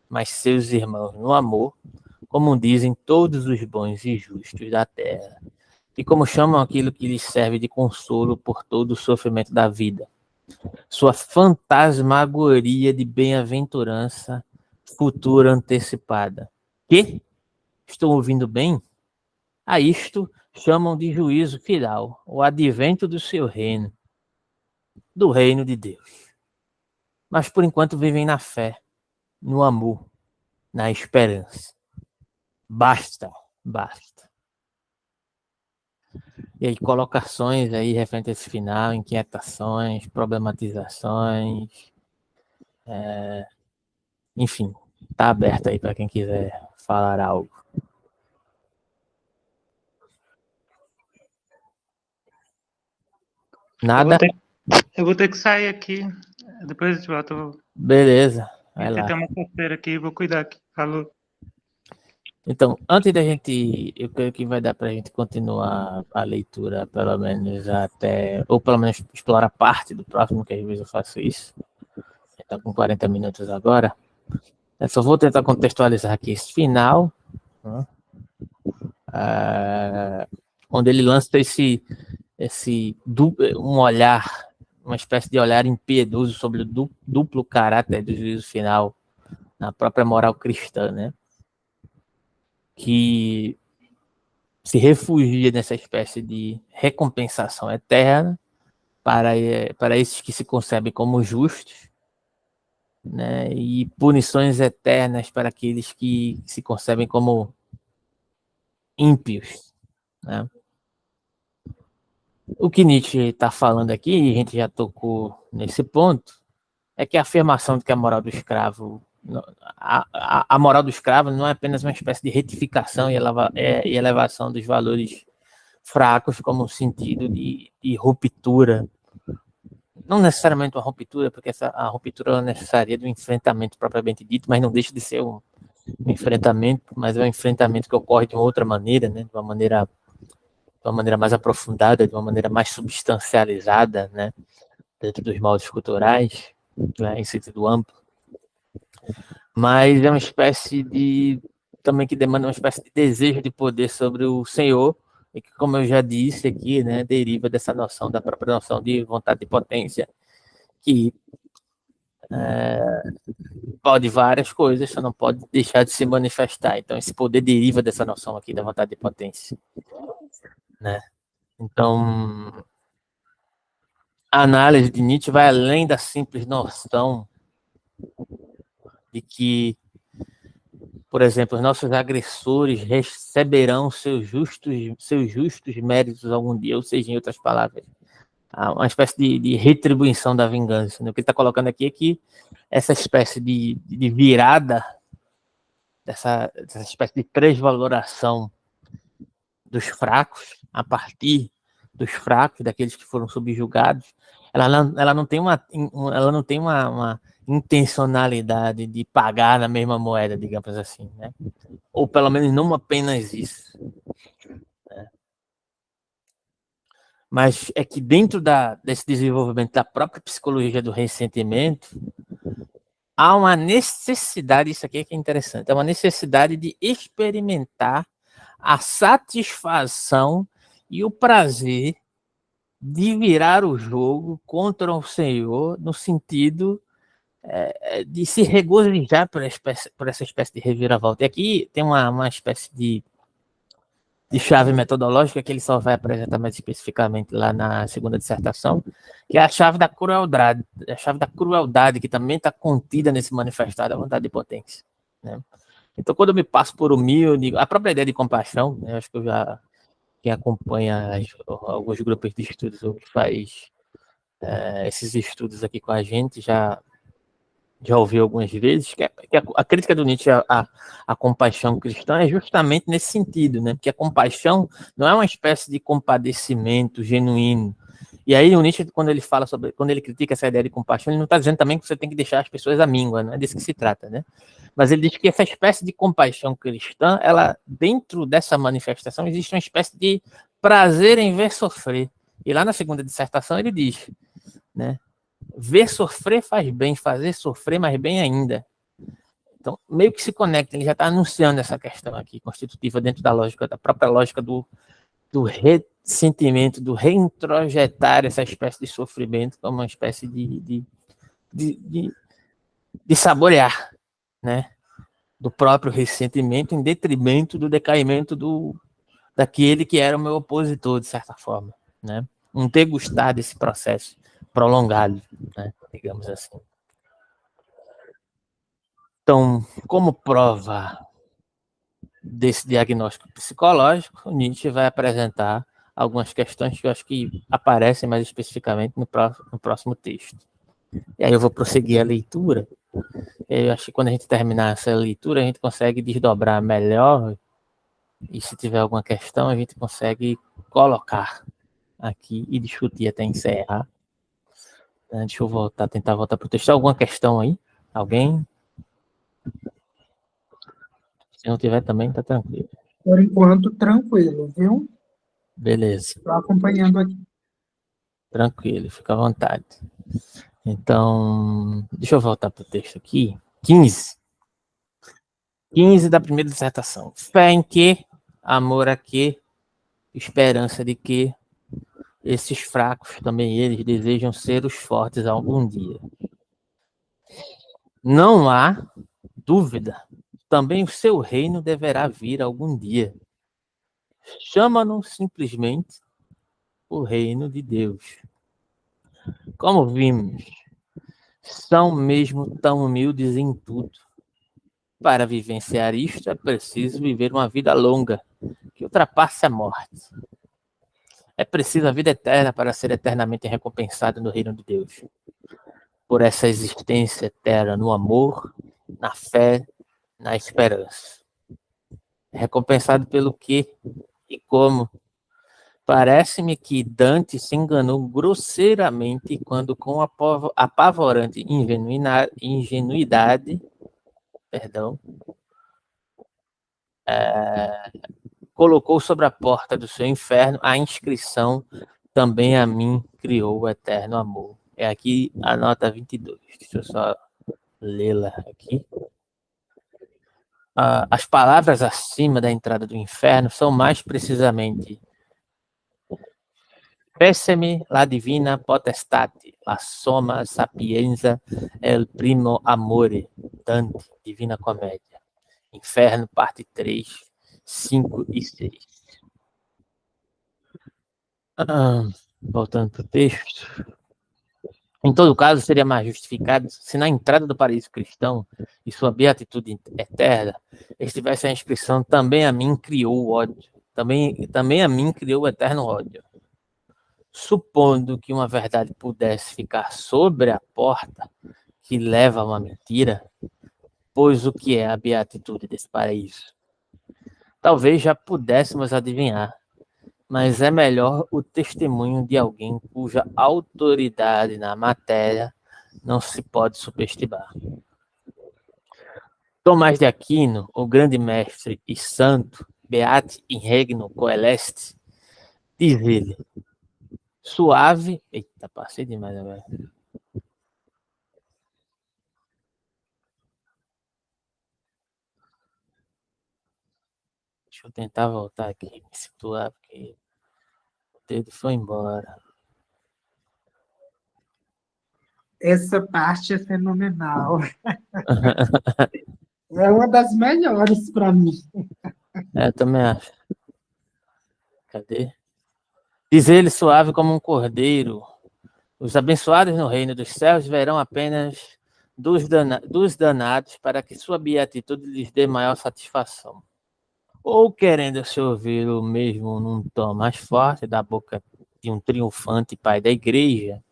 Speaker 1: mas seus irmãos no amor, como dizem todos os bons e justos da terra, e como chamam aquilo que lhes serve de consolo por todo o sofrimento da vida. Sua fantasmagoria de bem-aventurança futura antecipada. Que? Estou ouvindo bem? A isto chamam de juízo final, o advento do seu reino, do reino de Deus. Mas por enquanto vivem na fé, no amor, na esperança. Basta. E aí, colocações aí referente a esse final, inquietações, problematizações, enfim, tá aberto aí para quem quiser falar algo. Nada?
Speaker 2: Eu vou ter que sair aqui. Depois a gente volta.
Speaker 1: Beleza, vai lá.
Speaker 2: Tem uma coceira aqui, vou cuidar aqui. Falou.
Speaker 1: Então, antes da gente, eu creio que vai dar para a gente continuar a leitura, pelo menos até, ou pelo menos explorar parte do próximo, que às vezes eu faço isso. Está com 40 minutos agora. Eu só vou tentar contextualizar aqui esse final, né? Onde ele lança um olhar, uma espécie de olhar impiedoso sobre o duplo caráter do juízo final na própria moral cristã, né? Que se refugia nessa espécie de recompensação eterna para esses que se concebem como justos, né? E punições eternas para aqueles que se concebem como ímpios, né? O que Nietzsche está falando aqui, e a gente já tocou nesse ponto, é que a afirmação de que a moral do escravo, a moral do escravo não é apenas uma espécie de retificação e elevação dos valores fracos como um sentido de ruptura. Não necessariamente uma ruptura, porque a ruptura é necessária do enfrentamento propriamente dito, mas não deixa de ser um enfrentamento, mas é um enfrentamento que ocorre de uma outra maneira, né? De uma maneira mais aprofundada, de uma maneira mais substancializada, né? Dentro dos moldes culturais, né? Em sentido amplo. Mas é uma espécie de, também que demanda uma espécie de desejo de poder sobre o Senhor, e que, como eu já disse aqui, né, deriva dessa noção, da própria noção de vontade de potência, que pode várias coisas, só não pode deixar de se manifestar. Então, esse poder deriva dessa noção aqui da vontade de potência, né? Então, a análise de Nietzsche vai além da simples noção de que, por exemplo, os nossos agressores receberão seus justos méritos algum dia, ou seja, em outras palavras, uma espécie de retribuição da vingança. O que ele está colocando aqui é que essa espécie de virada, dessa espécie de transvaloração dos fracos, a partir dos fracos, daqueles que foram subjugados, ela não tem uma intencionalidade de pagar na mesma moeda, digamos assim, né? Ou pelo menos não apenas isso, né? Mas é que dentro desse desenvolvimento da própria psicologia do ressentimento, há uma necessidade, isso aqui é que é interessante, é uma necessidade de experimentar a satisfação e o prazer de virar o jogo contra o Senhor, no sentido de se regozijar por essa espécie de reviravolta. E aqui tem uma espécie de chave metodológica que ele só vai apresentar mais especificamente lá na segunda dissertação, que é a chave da crueldade, que também está contida nesse manifestar da vontade de potência, né? Então, quando eu me passo por humilde, a própria ideia de compaixão, né, acho que quem acompanha alguns grupos de estudos ou que faz esses estudos aqui com a gente já já ouviu algumas vezes, que a crítica do Nietzsche à compaixão cristã é justamente nesse sentido, né? Porque a compaixão não é uma espécie de compadecimento genuíno. E aí o Nietzsche, quando ele critica essa ideia de compaixão, ele não está dizendo também que você tem que deixar as pessoas à míngua, não é disso que se trata, né? Mas ele diz que essa espécie de compaixão cristã, ela, dentro dessa manifestação, existe uma espécie de prazer em ver sofrer. E lá na segunda dissertação ele diz, né? Ver sofrer faz bem, fazer sofrer mais bem ainda. Então, meio que se conecta, ele já está anunciando essa questão aqui, constitutiva dentro da lógica, da própria lógica do ressentimento, do reintrojetar essa espécie de sofrimento como uma espécie de saborear, né? Do próprio ressentimento em detrimento do decaimento daquele que era o meu opositor, de certa forma, né? Não ter gostado desse processo prolongado, né? Digamos assim. Então, como prova desse diagnóstico psicológico, Nietzsche vai apresentar algumas questões que eu acho que aparecem mais especificamente no próximo texto. E aí eu vou prosseguir a leitura. Eu acho que quando a gente terminar essa leitura, a gente consegue desdobrar melhor, e se tiver alguma questão, a gente consegue colocar aqui e discutir até encerrar. Deixa eu tentar voltar para o texto. Alguma questão aí? Alguém? Se não tiver também, tá tranquilo.
Speaker 3: Por enquanto, tranquilo, viu?
Speaker 1: Beleza.
Speaker 3: Estou acompanhando aqui.
Speaker 1: Tranquilo, fica à vontade. Então, deixa eu voltar para o texto aqui. 15 da primeira dissertação. Fé em que, amor a que, esperança de que, esses fracos também eles desejam ser os fortes algum dia. Não há dúvida, também o seu reino deverá vir algum dia. Chama-nos simplesmente o reino de Deus. Como vimos, são mesmo tão humildes em tudo. Para vivenciar isto, é preciso viver uma vida longa, que ultrapasse a morte. É preciso a vida eterna para ser eternamente recompensado no reino de Deus. Por essa existência eterna no amor, na fé, na esperança. Recompensado pelo quê e como? Parece-me que Dante se enganou grosseiramente quando, com apavorante ingenuidade, colocou sobre a porta do seu inferno a inscrição: também a mim criou o eterno amor. É aqui a nota 22. Deixa eu só lê-la aqui. As palavras acima da entrada do inferno são mais precisamente: Pesseme la divina potestate, la soma sapienza, el primo amore, Dante, Divina Comédia. Inferno, parte 3, 5 e 6. Voltando para o texto. Em todo caso, seria mais justificado se na entrada do paraíso cristão e sua beatitude eterna estivesse a inscrição: também a mim criou o ódio, também a mim criou o eterno ódio. Supondo que uma verdade pudesse ficar sobre a porta que leva a uma mentira, pois o que é a beatitude desse paraíso? Talvez já pudéssemos adivinhar, mas é melhor o testemunho de alguém cuja autoridade na matéria não se pode subestimar. Tomás de Aquino, o grande mestre e santo, beati in regno coeleste, diz ele: suave... Eita, passei demais agora. Deixa eu tentar voltar aqui, me situar, porque o dedo foi embora.
Speaker 3: Essa parte é fenomenal. É uma das melhores para mim.
Speaker 1: Eu também acho. Cadê? Diz ele, suave como um cordeiro: os abençoados no reino dos céus verão apenas dos danados, para que sua beatitude lhes dê maior satisfação. Ou, querendo se ouvir o mesmo num tom mais forte, da boca de um triunfante pai da igreja,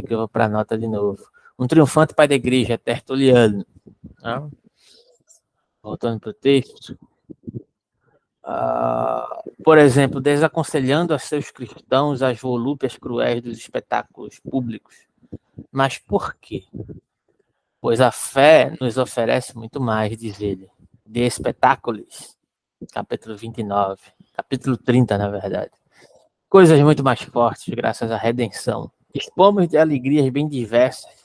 Speaker 1: que eu vou para a nota de novo: Um triunfante pai da igreja, Tertuliano. Né? Voltando para o texto. Por exemplo, desaconselhando a seus cristãos as volúpias cruéis dos espetáculos públicos. Mas por quê? Pois a fé nos oferece muito mais, diz ele, de espetáculos, capítulo 29, capítulo 30, na verdade. Coisas muito mais fortes, graças à redenção. Dispomos de alegrias bem diversas.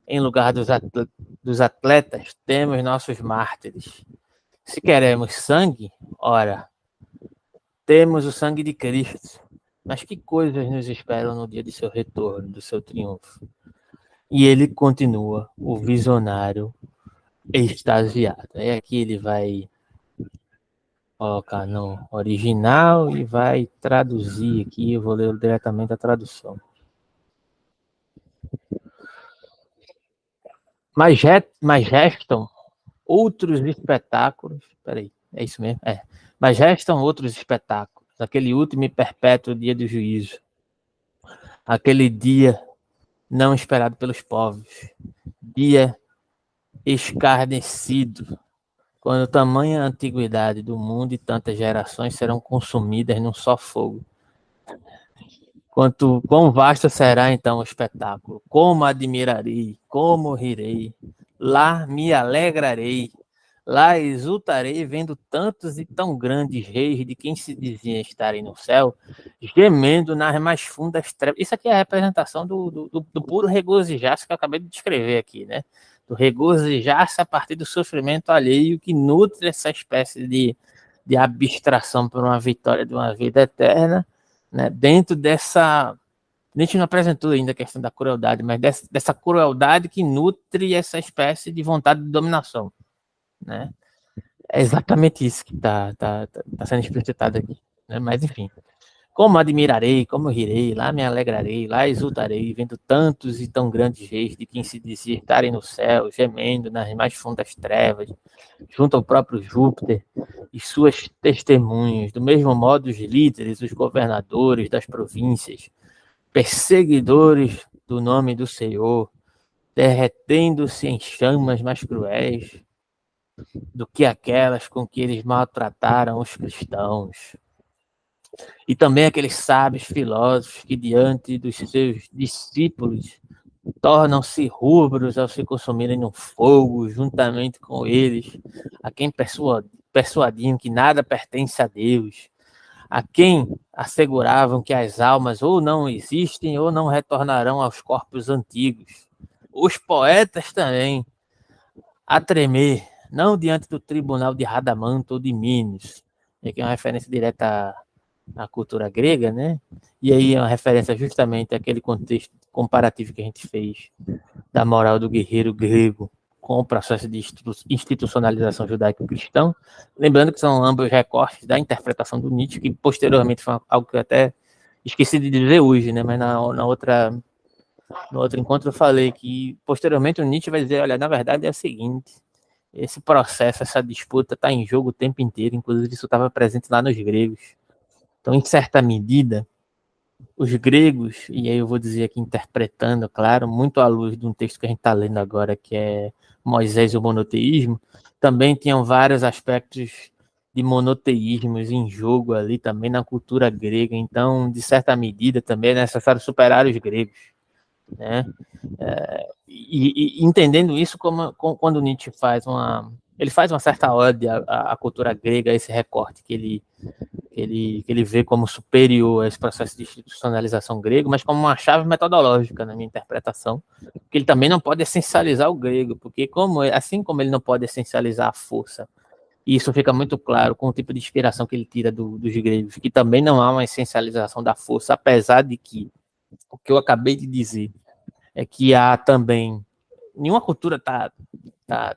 Speaker 1: Em lugar dos atletas, temos nossos mártires. Se queremos sangue, ora, temos o sangue de Cristo. Mas que coisas nos esperam no dia de seu retorno, do seu triunfo? E ele continua, o visionário extasiado. Aí aqui ele vai colocar no original e vai traduzir aqui. Eu vou ler diretamente a tradução. Mas restam outros espetáculos. Peraí, é isso mesmo? É. Mas restam outros espetáculos. Aquele último e perpétuo dia do juízo. Aquele dia não esperado pelos povos. Dia escarnecido. Quando tamanha antiguidade do mundo e tantas gerações serão consumidas num só fogo. Quão vasto será então o espetáculo? Como admirarei, como rirei, lá me alegrarei, lá exultarei vendo tantos e tão grandes reis de quem se dizia estarem no céu, gemendo nas mais fundas trevas. Isso aqui é a representação do puro regozijar-se que eu acabei de descrever aqui, né? Do regozijar-se a partir do sofrimento alheio que nutre essa espécie de abstração por uma vitória de uma vida eterna, né? Dentro dessa... A gente não apresentou ainda a questão da crueldade, mas dessa crueldade que nutre essa espécie de vontade de dominação, né? É exatamente isso que está sendo explicitado aqui, né? Mas, enfim. Como admirarei, como rirei, lá me alegrarei, lá exultarei, vendo tantos e tão grandes reis de quem se dizia estarem no céu, gemendo nas mais fundas trevas, junto ao próprio Júpiter e suas testemunhas. Do mesmo modo, os líderes, os governadores das províncias, perseguidores do nome do Senhor, derretendo-se em chamas mais cruéis do que aquelas com que eles maltrataram os cristãos. E também aqueles sábios filósofos que, diante dos seus discípulos, tornam-se rubros ao se consumirem no fogo, juntamente com eles, a quem persuadiam que nada pertence a Deus, a quem asseguravam que as almas ou não existem ou não retornarão aos corpos antigos. Os poetas também, a tremer, não diante do tribunal de Radamanto ou de Minos, que é uma referência direta à cultura grega, né? E aí é uma referência justamente àquele contexto comparativo que a gente fez da moral do guerreiro grego com o processo de institucionalização judaico-cristão, lembrando que são ambos recortes da interpretação do Nietzsche, que posteriormente foi algo que eu até esqueci de dizer hoje, né? Mas no outro encontro eu falei que posteriormente o Nietzsche vai dizer, olha, na verdade é o seguinte, esse processo, essa disputa está em jogo o tempo inteiro, inclusive isso estava presente lá nos gregos. Então, em certa medida, os gregos, e aí eu vou dizer aqui interpretando, claro, muito à luz de um texto que a gente está lendo agora, que é Moisés e o monoteísmo, também tinham vários aspectos de monoteísmos em jogo ali também na cultura grega. Então, de certa medida, também é necessário superar os gregos, né? E entendendo isso como quando Nietzsche faz uma certa ode à cultura grega, esse recorte que ele vê como superior a esse processo de institucionalização grego, mas como uma chave metodológica, na minha interpretação, porque ele também não pode essencializar o grego, porque assim como ele não pode essencializar a força, e isso fica muito claro com o tipo de inspiração que ele tira dos gregos, que também não há uma essencialização da força, apesar de que o que eu acabei de dizer é que há também... Nenhuma cultura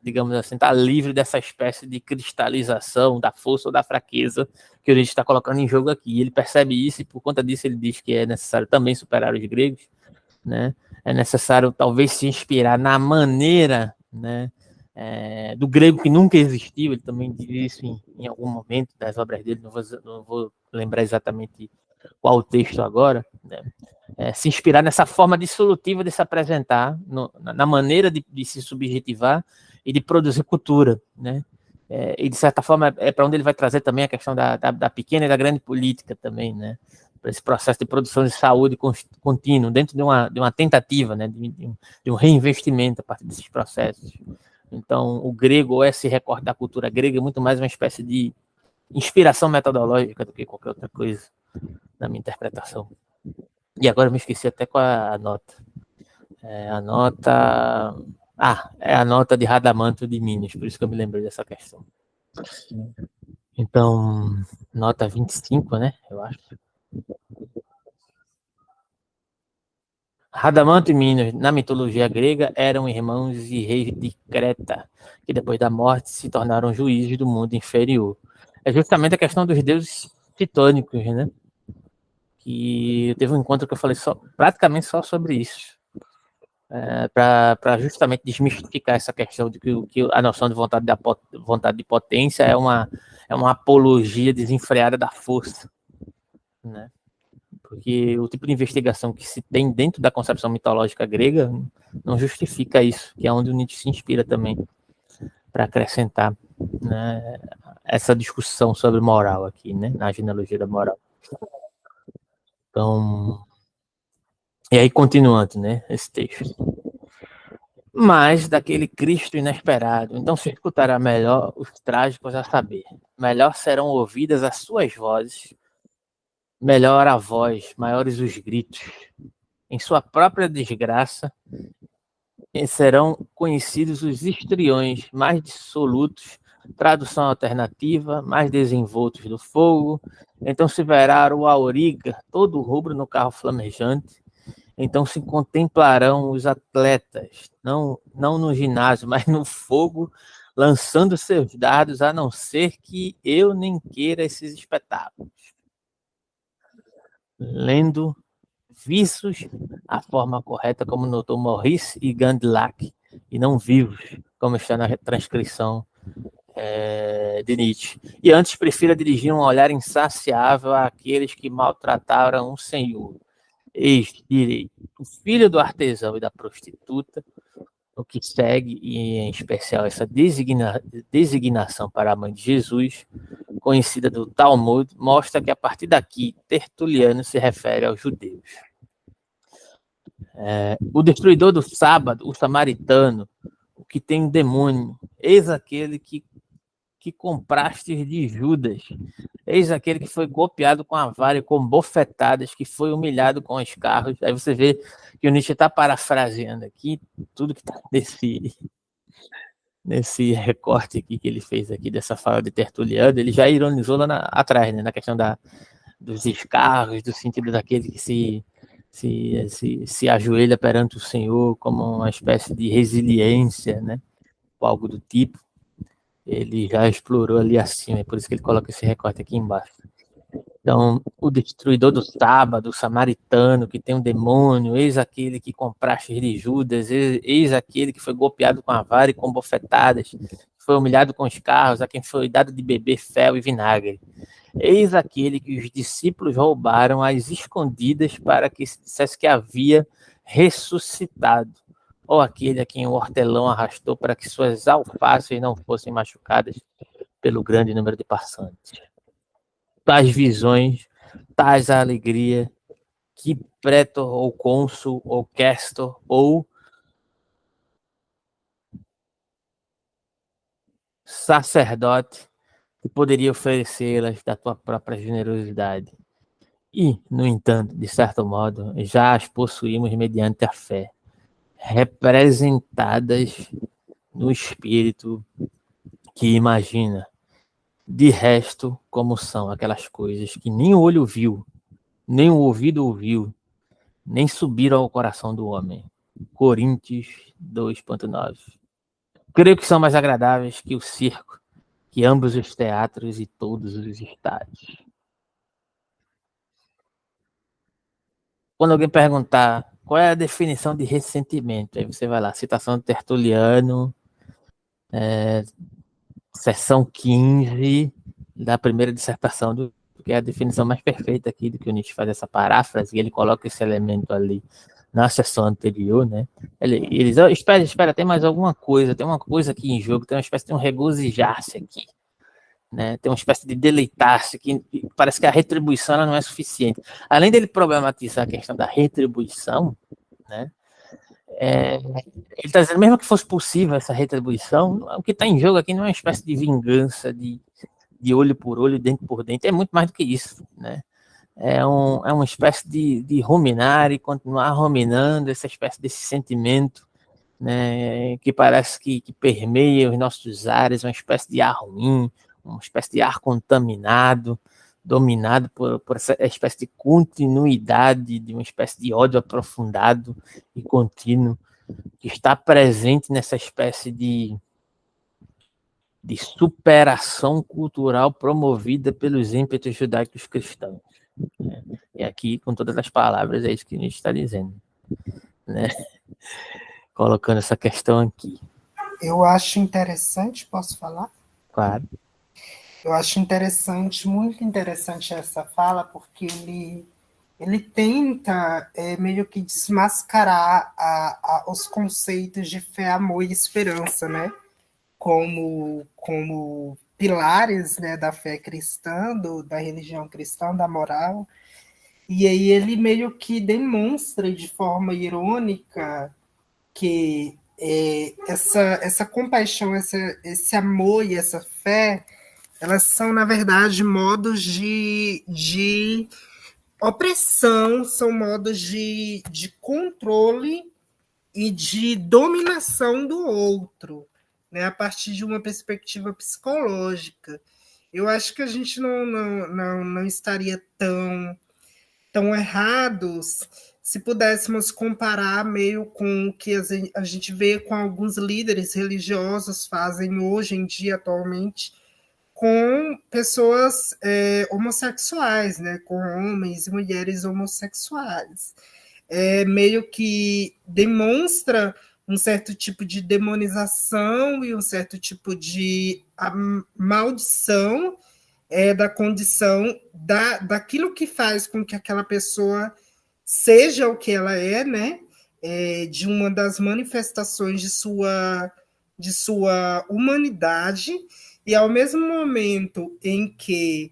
Speaker 1: digamos assim, está livre dessa espécie de cristalização da força ou da fraqueza que o Nietzsche está colocando em jogo aqui. Ele percebe isso e por conta disso ele diz que é necessário também superar os gregos, né? É necessário talvez se inspirar na maneira, né, do grego que nunca existiu. Ele também diz isso em algum momento das obras dele, não vou lembrar exatamente qual o texto agora, né? Se inspirar nessa forma dissolutiva de se apresentar, na maneira de se subjetivar e de produzir cultura, né? E de certa forma é para onde ele vai trazer também a questão da pequena e da grande política também, né? Para esse processo de produção de saúde contínuo, dentro de uma tentativa, né? de um reinvestimento a partir desses processos. Então, o grego, ou esse recorte da cultura grega, é muito mais uma espécie de inspiração metodológica do que qualquer outra coisa, na minha interpretação. E agora eu me esqueci até qual é a nota. A nota... é a nota de Radamanto de Minas, por isso que eu me lembrei dessa questão. Então, nota 25, né? Eu acho. Radamanto e Minos, na mitologia grega, eram irmãos e reis de Creta, que depois da morte se tornaram juízes do mundo inferior. É justamente a questão dos deuses titânicos, né? Que teve um encontro que eu falei praticamente só sobre isso. Para justamente desmistificar essa questão de que a noção de vontade de potência é uma apologia desenfreada da força, né? Porque o tipo de investigação que se tem dentro da concepção mitológica grega não justifica isso, que é onde o Nietzsche se inspira também para acrescentar, né, essa discussão sobre moral aqui, né, na genealogia da moral. Então, e aí continuando, né, esse texto. Mas daquele Cristo inesperado, então se escutará melhor os trágicos a saber, melhor serão ouvidas as suas vozes, melhor a voz, maiores os gritos. Em sua própria desgraça, serão conhecidos os histriões mais dissolutos, tradução alternativa, mais desenvoltos do fogo. Então se verá o auriga, todo rubro no carro flamejante. Então se contemplarão os atletas, não no ginásio, mas no fogo, lançando seus dardos, a não ser que eu nem queira esses espetáculos. Lendo viços, a forma correta, como notou Maurice e Gandlac, e não vivos, como está na transcrição de Nietzsche. E antes prefira dirigir um olhar insaciável àqueles que maltrataram o Senhor. Eis, direi, o filho do artesão e da prostituta, o que segue, e em especial essa designação para a mãe de Jesus, conhecida do Talmud, mostra que a partir daqui Tertuliano se refere aos judeus. O destruidor do sábado, o samaritano, o que tem um demônio, eis aquele que comprastes de Judas, eis aquele que foi golpeado com a vara e com bofetadas, que foi humilhado com os carros. Aí você vê que o Nietzsche está parafraseando aqui tudo que está nesse recorte aqui que ele fez aqui dessa fala de Tertuliano. Ele já ironizou lá atrás, né, na questão dos escarros, do sentido daquele que se ajoelha perante o Senhor como uma espécie de resiliência, né, ou algo do tipo. Ele já explorou ali acima, é por isso que ele coloca esse recorte aqui embaixo. Então, o destruidor do sábado, o samaritano, que tem um demônio, eis aquele que compraste de Judas, eis aquele que foi golpeado com a vara e com bofetadas, foi humilhado com os carros, a quem foi dado de beber fel e vinagre. Eis aquele que os discípulos roubaram às escondidas para que se dissesse que havia ressuscitado, ou aquele a quem o hortelão arrastou para que suas alfaces não fossem machucadas pelo grande número de passantes. Tais visões, tais a alegria, que pretor ou cônsul ou questor ou sacerdote que poderia oferecê-las da tua própria generosidade. E, no entanto, de certo modo, já as possuímos mediante a fé, representadas no espírito que imagina. De resto, como são aquelas coisas que nem o olho viu, nem o ouvido ouviu, nem subiram ao coração do homem. Coríntios 2,9. Creio que são mais agradáveis que o circo, que ambos os teatros e todos os estádios. Quando alguém perguntar qual é a definição de ressentimento, aí você vai lá, citação de Tertuliano, seção 15 da primeira dissertação do porque é a definição mais perfeita aqui do que o Nietzsche faz essa paráfrase, e ele coloca esse elemento ali na sessão anterior, né? Ele diz, oh, espera, tem mais alguma coisa, tem uma coisa aqui em jogo, tem uma espécie de um regozijar-se aqui, né? Tem uma espécie de deleitar-se, que parece que a retribuição ela não é suficiente. Além dele problematizar a questão da retribuição, né? Ele está dizendo, mesmo que fosse possível essa retribuição, o que está em jogo aqui não é uma espécie de vingança, de olho por olho, dente por dente, é muito mais do que isso, né? É uma espécie de ruminar e continuar ruminando essa espécie desse sentimento, né, que parece que permeia os nossos ares, uma espécie de ar ruim, uma espécie de ar contaminado, dominado por essa espécie de continuidade, de uma espécie de ódio aprofundado e contínuo, que está presente nessa espécie de superação cultural promovida pelos ímpetos judaicos cristãos. Né? E aqui, com todas as palavras, é isso que a gente está dizendo, né? Colocando essa questão aqui.
Speaker 3: Eu acho interessante, posso falar?
Speaker 1: Claro.
Speaker 3: Eu acho interessante, muito interessante essa fala, porque ele tenta meio que desmascarar os conceitos de fé, amor e esperança, né? Como pilares, né, da fé cristã, da religião cristã, da moral. E aí ele meio que demonstra de forma irônica que essa compaixão, esse amor e essa fé, elas são, na verdade, modos de opressão, são modos de controle e de dominação do outro, né, a partir de uma perspectiva psicológica. Eu acho que a gente não estaria tão errados se pudéssemos comparar meio com o que a gente vê com alguns líderes religiosos fazem hoje em dia, atualmente, com pessoas homossexuais, né, com homens e mulheres homossexuais. Meio que demonstra um certo tipo de demonização e um certo tipo de maldição da condição daquilo que faz com que aquela pessoa seja o que ela é, né? De uma das manifestações de sua humanidade, e ao mesmo momento em que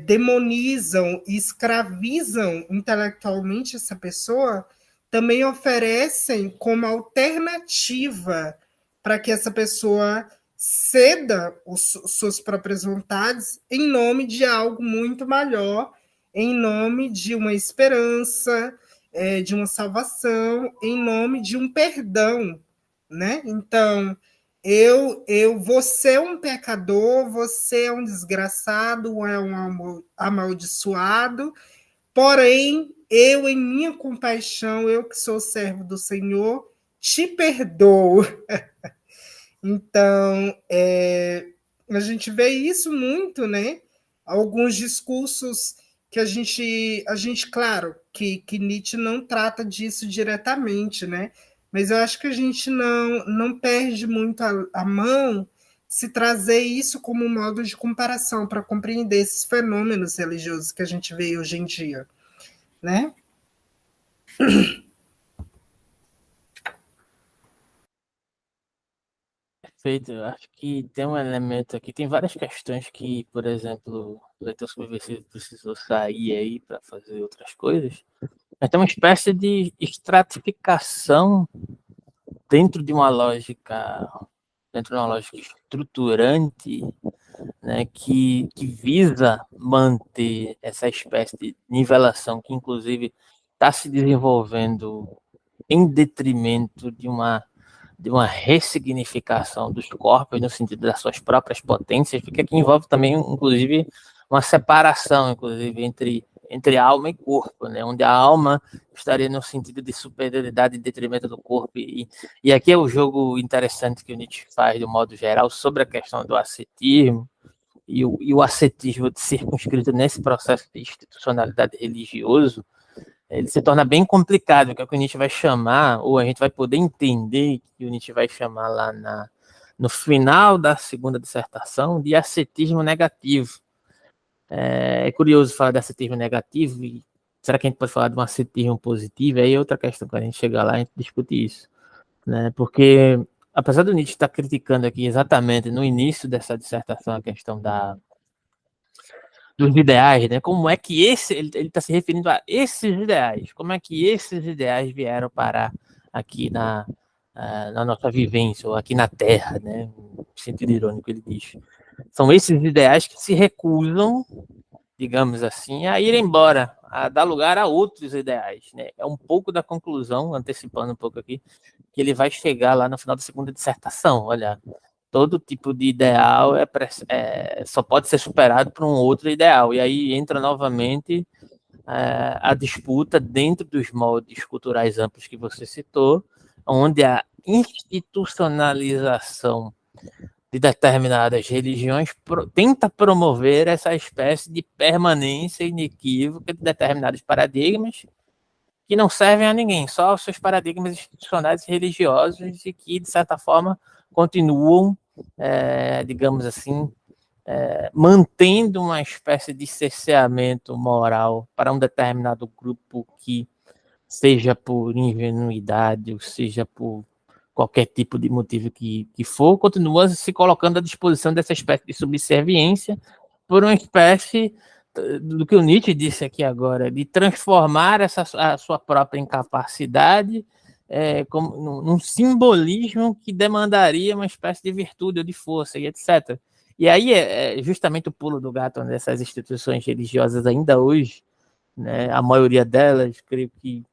Speaker 3: demonizam e escravizam intelectualmente essa pessoa, também oferecem como alternativa para que essa pessoa ceda suas próprias vontades em nome de algo muito maior, em nome de uma esperança, de uma salvação, em nome de um perdão, né? Então, você é um pecador, você é um desgraçado, é um amaldiçoado, porém, eu, em minha compaixão, eu que sou servo do Senhor, te perdoo. Então, a gente vê isso muito, né? Alguns discursos que a gente claro, que Nietzsche não trata disso diretamente, né? Mas eu acho que a gente não perde muito a mão se trazer isso como um modo de comparação para compreender esses fenômenos religiosos que a gente vê hoje em dia, né?
Speaker 1: Perfeito. Eu acho que tem um elemento aqui, tem várias questões que, por exemplo, o leitor subversivo precisou sair aí para fazer outras coisas, mas tem uma espécie de estratificação dentro de uma lógica, estruturante, né, que visa manter essa espécie de nivelação que, inclusive, está se desenvolvendo em detrimento de uma ressignificação dos corpos no sentido das suas próprias potências, porque aqui envolve também, inclusive, uma separação, inclusive, entre alma e corpo, né? Onde a alma estaria no sentido de superioridade em detrimento do corpo. E aqui é o jogo interessante que o Nietzsche faz, de um modo geral, sobre a questão do ascetismo, e o ascetismo circunscrito nesse processo de institucionalidade religioso, ele se torna bem complicado, que é o que o Nietzsche vai chamar, ou a gente vai poder entender que o Nietzsche vai chamar lá no final da segunda dissertação de ascetismo negativo, É curioso falar de ascetismo negativo, e será que a gente pode falar de um ascetismo positivo? Aí é outra questão, quando a gente chegar lá, a gente discute isso, né? Porque, apesar do Nietzsche estar criticando aqui exatamente no início dessa dissertação a questão dos ideais, né? Como é que ele está se referindo a esses ideais? Como é que esses ideais vieram parar aqui na nossa vivência, ou aqui na Terra, né? No sentido irônico, ele diz. São esses ideais que se recusam, digamos assim, a ir embora, a dar lugar a outros ideais, né? É um pouco da conclusão, antecipando um pouco aqui, que ele vai chegar lá no final da segunda dissertação. Olha, todo tipo de ideal só pode ser superado por um outro ideal. E aí entra novamente a disputa dentro dos moldes culturais amplos que você citou, onde a institucionalização de determinadas religiões tenta promover essa espécie de permanência inequívoca de determinados paradigmas que não servem a ninguém, só aos seus paradigmas institucionais e religiosos, e que, de certa forma, continuam, digamos assim, mantendo uma espécie de cerceamento moral para um determinado grupo que, seja por ingenuidade, ou seja por qualquer tipo de motivo que for, continua se colocando à disposição dessa espécie de subserviência por uma espécie do que o Nietzsche disse aqui agora, de transformar a sua própria incapacidade como num simbolismo que demandaria uma espécie de virtude ou de força, e etc. E aí é justamente o pulo do gato nessas instituições religiosas ainda hoje, né, a maioria delas, creio que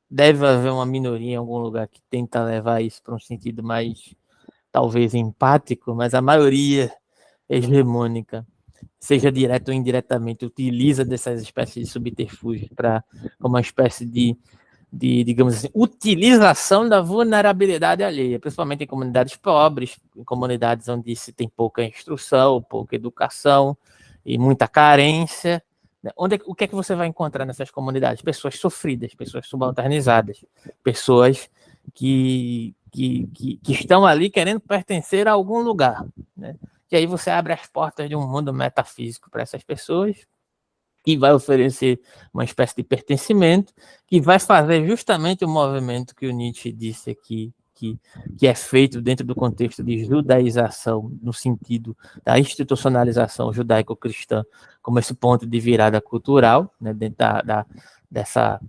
Speaker 1: deve haver uma minoria em algum lugar que tenta levar isso para um sentido mais, talvez, empático, mas a maioria hegemônica, seja direto ou indiretamente, utiliza dessas espécies de subterfúgios para como uma espécie digamos assim, utilização da vulnerabilidade alheia, principalmente em comunidades pobres, em comunidades onde se tem pouca instrução, pouca educação e muita carência. O que é que você vai encontrar nessas comunidades? Pessoas sofridas, pessoas subalternizadas, pessoas que estão ali querendo pertencer a algum lugar, né? E aí você abre as portas de um mundo metafísico para essas pessoas, que vai oferecer uma espécie de pertencimento, que vai fazer justamente o movimento que o Nietzsche disse aqui, que é feito dentro do contexto de judaização, no sentido da institucionalização judaico-cristã, como esse ponto de virada cultural, né, dentro dessa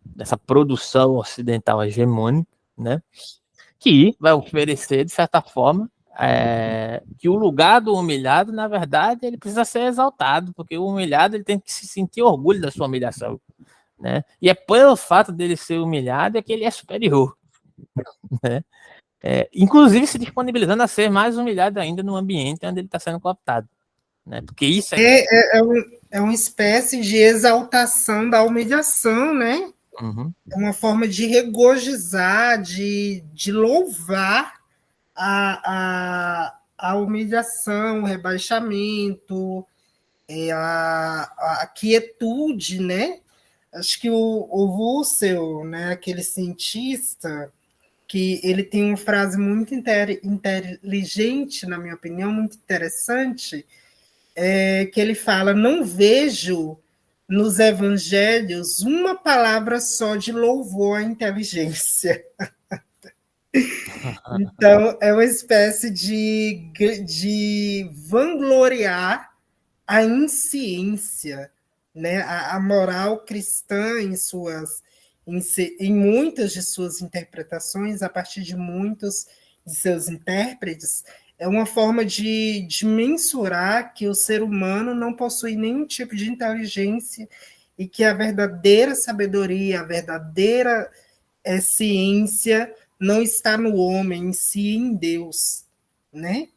Speaker 1: produção ocidental hegemônica, né, que vai oferecer, de certa forma, que o lugar do humilhado, na verdade, ele precisa ser exaltado, porque o humilhado ele tem que se sentir orgulho da sua humilhação, né? E é pelo fato dele ser humilhado é que ele é superior, né? Inclusive se disponibilizando a ser mais humilhado ainda no ambiente onde ele está sendo cooptado, né? Porque isso
Speaker 3: é uma espécie de exaltação da humilhação, né?
Speaker 1: Uhum.
Speaker 3: É uma forma de regozijar, de louvar a humilhação, o rebaixamento, a quietude, né? Acho que o Russell, né, aquele cientista, que ele tem uma frase muito inteligente, na minha opinião, muito interessante, que ele fala: não vejo nos evangelhos uma palavra só de louvor à inteligência. Então, é uma espécie de vangloriar a insciência, né? A moral cristã em muitas de suas interpretações, a partir de muitos de seus intérpretes, é uma forma de mensurar que o ser humano não possui nenhum tipo de inteligência e que a verdadeira sabedoria, a verdadeira ciência não está no homem em si, em Deus, né?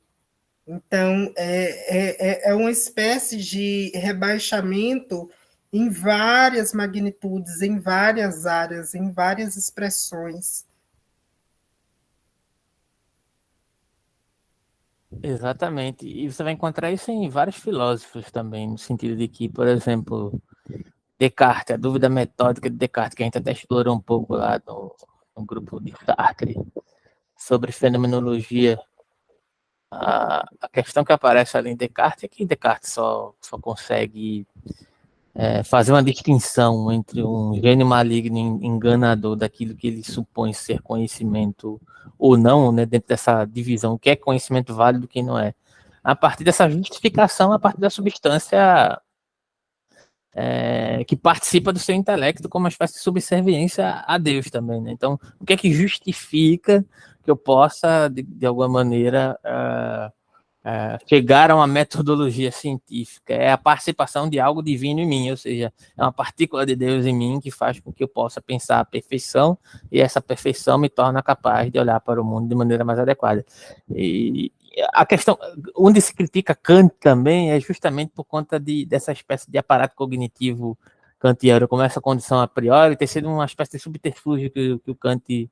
Speaker 3: Então, é uma espécie de rebaixamento em várias magnitudes, em várias áreas, em várias expressões.
Speaker 1: Exatamente. E você vai encontrar isso em vários filósofos também, no sentido de que, por exemplo, Descartes, a dúvida metódica de Descartes, que a gente até explorou um pouco lá no grupo de Sartre, sobre fenomenologia, A questão que aparece ali em Descartes é que Descartes só consegue fazer uma distinção entre um gênio maligno enganador daquilo que ele supõe ser conhecimento ou não, né, dentro dessa divisão, o que é conhecimento válido e o que não é. A partir dessa justificação, a partir da substância que participa do seu intelecto como uma espécie de subserviência a Deus também, né? Então, o que é que justifica que eu possa, de alguma maneira, chegar a uma metodologia científica? É a participação de algo divino em mim, ou seja, é uma partícula de Deus em mim que faz com que eu possa pensar a perfeição, e essa perfeição me torna capaz de olhar para o mundo de maneira mais adequada. E a questão, onde se critica Kant também, é justamente por conta dessa espécie de aparato cognitivo kantiano, como essa condição a priori, ter sido uma espécie de subterfúgio que o Kant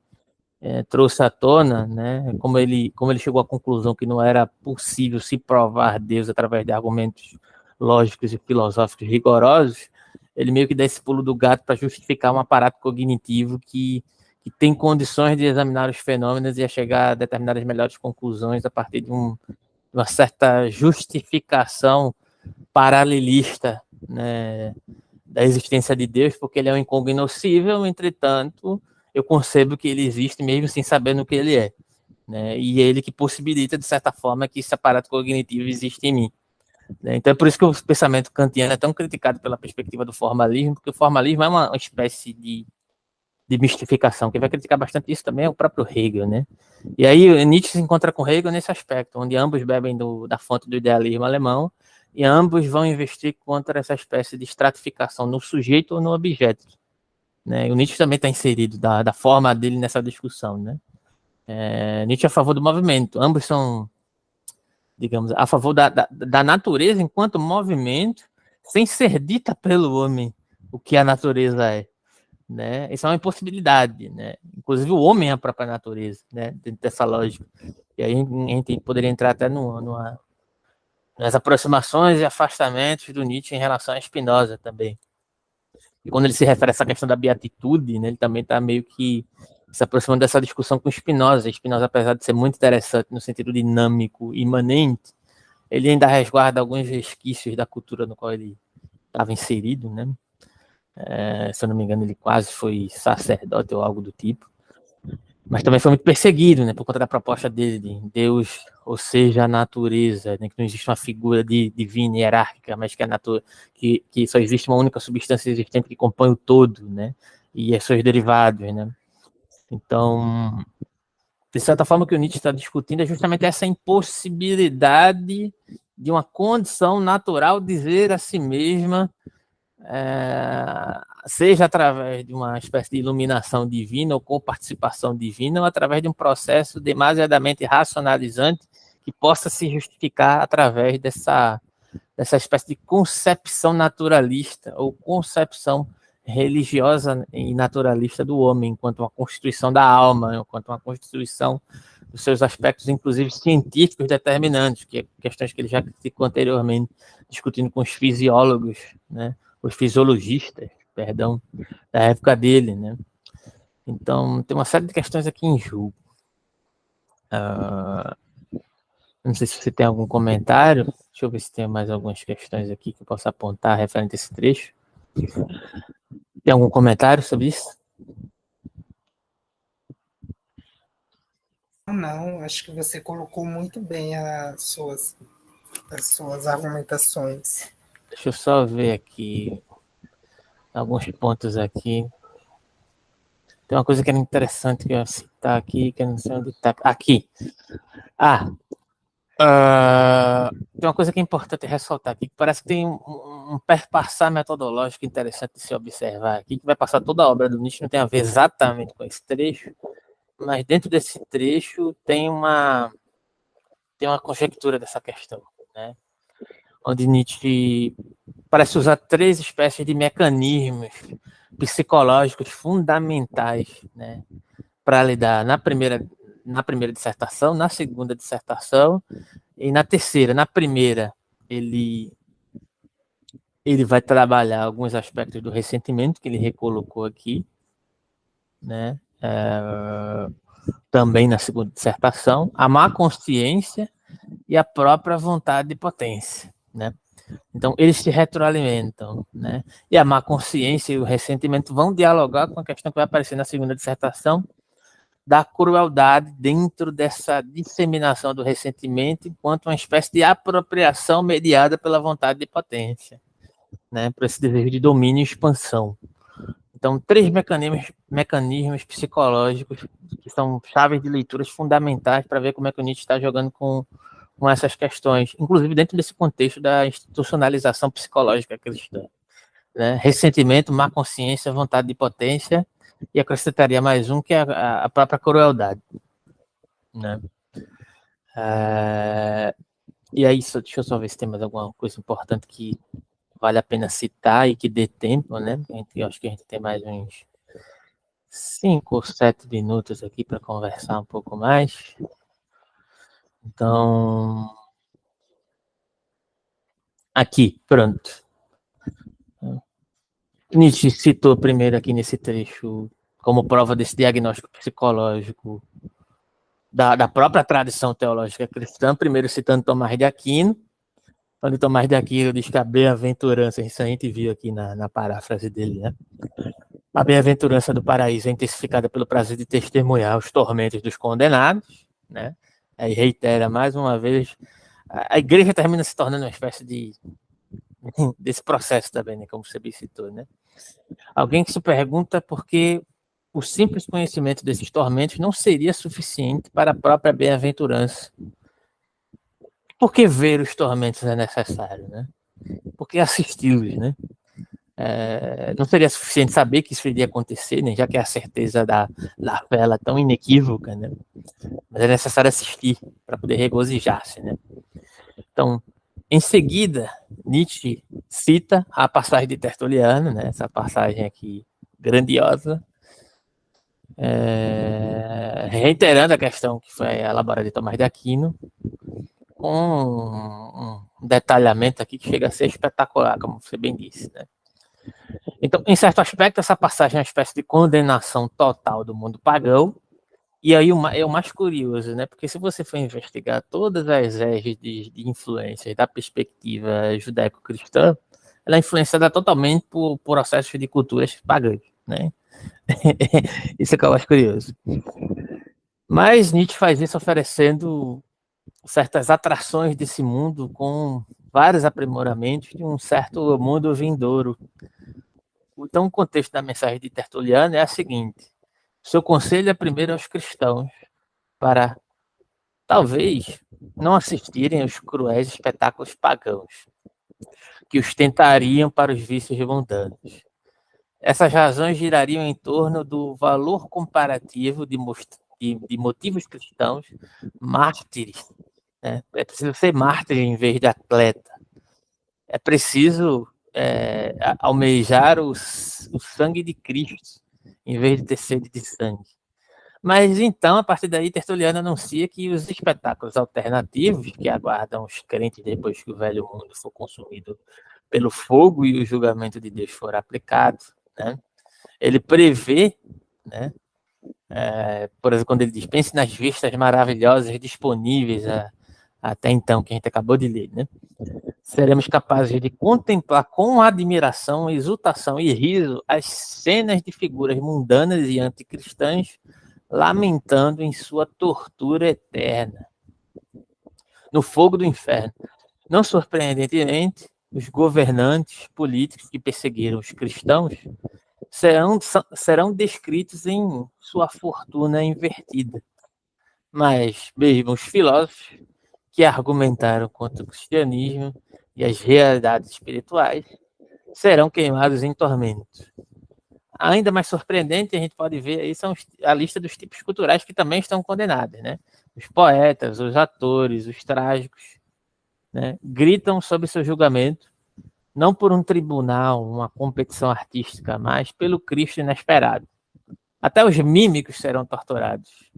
Speaker 1: trouxe à tona, né? Como ele chegou à conclusão que não era possível se provar Deus através de argumentos lógicos e filosóficos rigorosos, ele meio que dá esse pulo do gato para justificar um aparato cognitivo que tem condições de examinar os fenômenos e a chegar a determinadas melhores conclusões a partir de uma certa justificação paralelista, né, da existência de Deus, porque ele é um incognoscível, entretanto, eu concebo que ele existe mesmo sem saber no que ele é, né, e é ele que possibilita, de certa forma, que esse aparato cognitivo existe em mim. Né? Então é por isso que o pensamento kantiano é tão criticado pela perspectiva do formalismo, porque o formalismo é uma espécie de mistificação. Quem vai criticar bastante isso também é o próprio Hegel, né? E aí Nietzsche se encontra com Hegel nesse aspecto, onde ambos bebem da fonte do idealismo alemão e ambos vão investir contra essa espécie de estratificação no sujeito ou no objeto. Né? E o Nietzsche também está inserido da forma dele nessa discussão, né? Nietzsche é a favor do movimento. Ambos são, digamos, a favor da natureza enquanto movimento, sem ser dita pelo homem o que a natureza é. Né? Isso é uma impossibilidade, né? Inclusive o homem é a própria natureza, né? Dentro dessa lógica. E aí a gente poderia entrar até nas aproximações e afastamentos do Nietzsche em relação a Spinoza também. E quando ele se refere a essa questão da beatitude, né, ele também está meio que se aproximando dessa discussão com Spinoza. Spinoza, apesar de ser muito interessante no sentido dinâmico, imanente, ele ainda resguarda alguns resquícios da cultura no qual ele estava inserido, né? Se eu não me engano, ele quase foi sacerdote ou algo do tipo. Mas também foi muito perseguido, né, por conta da proposta dele de Deus, ou seja, a natureza, né, que não existe uma figura divina e hierárquica, mas que só existe uma única substância existente que compõe o todo, né, e seus derivados, né. Então, de certa forma, o que o Nietzsche está discutindo é justamente essa impossibilidade de uma condição natural dizer a si mesma, seja através de uma espécie de iluminação divina ou coparticipação divina, ou através de um processo demasiadamente racionalizante que possa se justificar através dessa espécie de concepção naturalista ou concepção religiosa e naturalista do homem, enquanto uma constituição da alma, enquanto uma constituição dos seus aspectos, inclusive científicos determinantes, que é questões que ele já criticou anteriormente, discutindo com os fisiólogos, né, os fisiologistas, perdão, da época dele, né? Então, tem uma série de questões aqui em jogo. Não sei se você tem algum comentário. Deixa eu ver se tem mais algumas questões aqui que eu possa apontar referente a esse trecho. Tem algum comentário sobre isso?
Speaker 3: Não, acho que você colocou muito bem as suas argumentações.
Speaker 1: Deixa eu só ver aqui alguns pontos aqui. Tem uma coisa que era interessante que eu ia citar aqui, que eu não sei onde está. Aqui. Tem uma coisa que é importante ressaltar aqui, que parece que tem um perpassar metodológico interessante de se observar aqui, que vai passar toda a obra do Nietzsche, não tem a ver exatamente com esse trecho, mas dentro desse trecho tem uma conjectura dessa questão, né? Onde Nietzsche parece usar 3 espécies de mecanismos psicológicos fundamentais, né, para lidar na primeira dissertação, na segunda dissertação e na terceira. Na primeira, ele vai trabalhar alguns aspectos do ressentimento que ele recolocou aqui, né, também na segunda dissertação, a má consciência e a própria vontade de potência, né? Então, eles se retroalimentam, né? E a má consciência e o ressentimento vão dialogar com a questão que vai aparecer na segunda dissertação, da crueldade dentro dessa disseminação do ressentimento enquanto uma espécie de apropriação mediada pela vontade de potência, né? Por esse desejo de domínio e expansão. Então, 3 mecanismos psicológicos que são chaves de leituras fundamentais para ver como é que o Nietzsche está jogando com essas questões, inclusive dentro desse contexto da institucionalização psicológica cristã, né? Ressentimento, má consciência, vontade de potência, e acrescentaria mais um, que é a própria crueldade, né? E aí, deixa eu só ver se tem mais alguma coisa importante que vale a pena citar e que dê tempo, né? Eu acho que a gente tem mais uns 5 ou 7 minutos aqui para conversar um pouco mais. Então, aqui, pronto. Nietzsche citou primeiro aqui nesse trecho, como prova desse diagnóstico psicológico da própria tradição teológica cristã, primeiro citando Tomás de Aquino, onde Tomás de Aquino diz que a bem-aventurança, isso a gente viu aqui na paráfrase dele, né? A bem-aventurança do paraíso é intensificada pelo prazer de testemunhar os tormentos dos condenados, né? Aí reitera mais uma vez, a igreja termina se tornando uma espécie desse processo também, né? Como você bem citou, né? Alguém que se pergunta por que o simples conhecimento desses tormentos não seria suficiente para a própria bem-aventurança. Por que ver os tormentos é necessário, né? Por que assisti-los, né? Não seria suficiente saber que isso iria acontecer, né? Já que a certeza da fé ela é tão inequívoca, né? Mas é necessário assistir para poder regozijar-se, né? Então, em seguida, Nietzsche cita a passagem de Tertuliano, né? Essa passagem aqui grandiosa, reiterando a questão que foi elaborada de Tomás de Aquino, com um detalhamento aqui que chega a ser espetacular, como você bem disse, né? Então, em certo aspecto, essa passagem é uma espécie de condenação total do mundo pagão. E aí é o mais curioso, né? Porque se você for investigar todas as égide de influências da perspectiva judaico-cristã, ela é influenciada totalmente por processos de culturas pagãs, né? Isso é que eu acho curioso. Mas Nietzsche faz isso oferecendo certas atrações desse mundo com vários aprimoramentos de um certo mundo vindouro. Então, o contexto da mensagem de Tertuliano é a seguinte: seu conselho é primeiro aos cristãos para, talvez, não assistirem aos cruéis espetáculos pagãos que os tentariam para os vícios mundanos. Essas razões girariam em torno do valor comparativo de motivos cristãos mártires, né? É preciso ser mártir em vez de atleta. É preciso almejar o sangue de Cristo em vez de ter sede de sangue. Mas então, a partir daí, Tertuliano anuncia que os espetáculos alternativos que aguardam os crentes depois que o velho mundo for consumido pelo fogo e o julgamento de Deus for aplicado, né? Ele prevê, né? Por exemplo, quando ele diz, pense nas vistas maravilhosas disponíveis até então, que a gente acabou de ler, né? Seremos capazes de contemplar com admiração, exultação e riso as cenas de figuras mundanas e anticristãs lamentando em sua tortura eterna no fogo do inferno. Não surpreendentemente, os governantes políticos que perseguiram os cristãos serão descritos em sua fortuna invertida. Mas mesmo os filósofos que argumentaram contra o cristianismo e as realidades espirituais serão queimados em tormentos. Ainda mais surpreendente, a gente pode ver aí a lista dos tipos culturais que também estão condenados, né? Os poetas, os atores, os trágicos, né? Gritam sobre seu julgamento, não por um tribunal, uma competição artística, mas pelo Cristo inesperado. Até os mímicos serão torturados.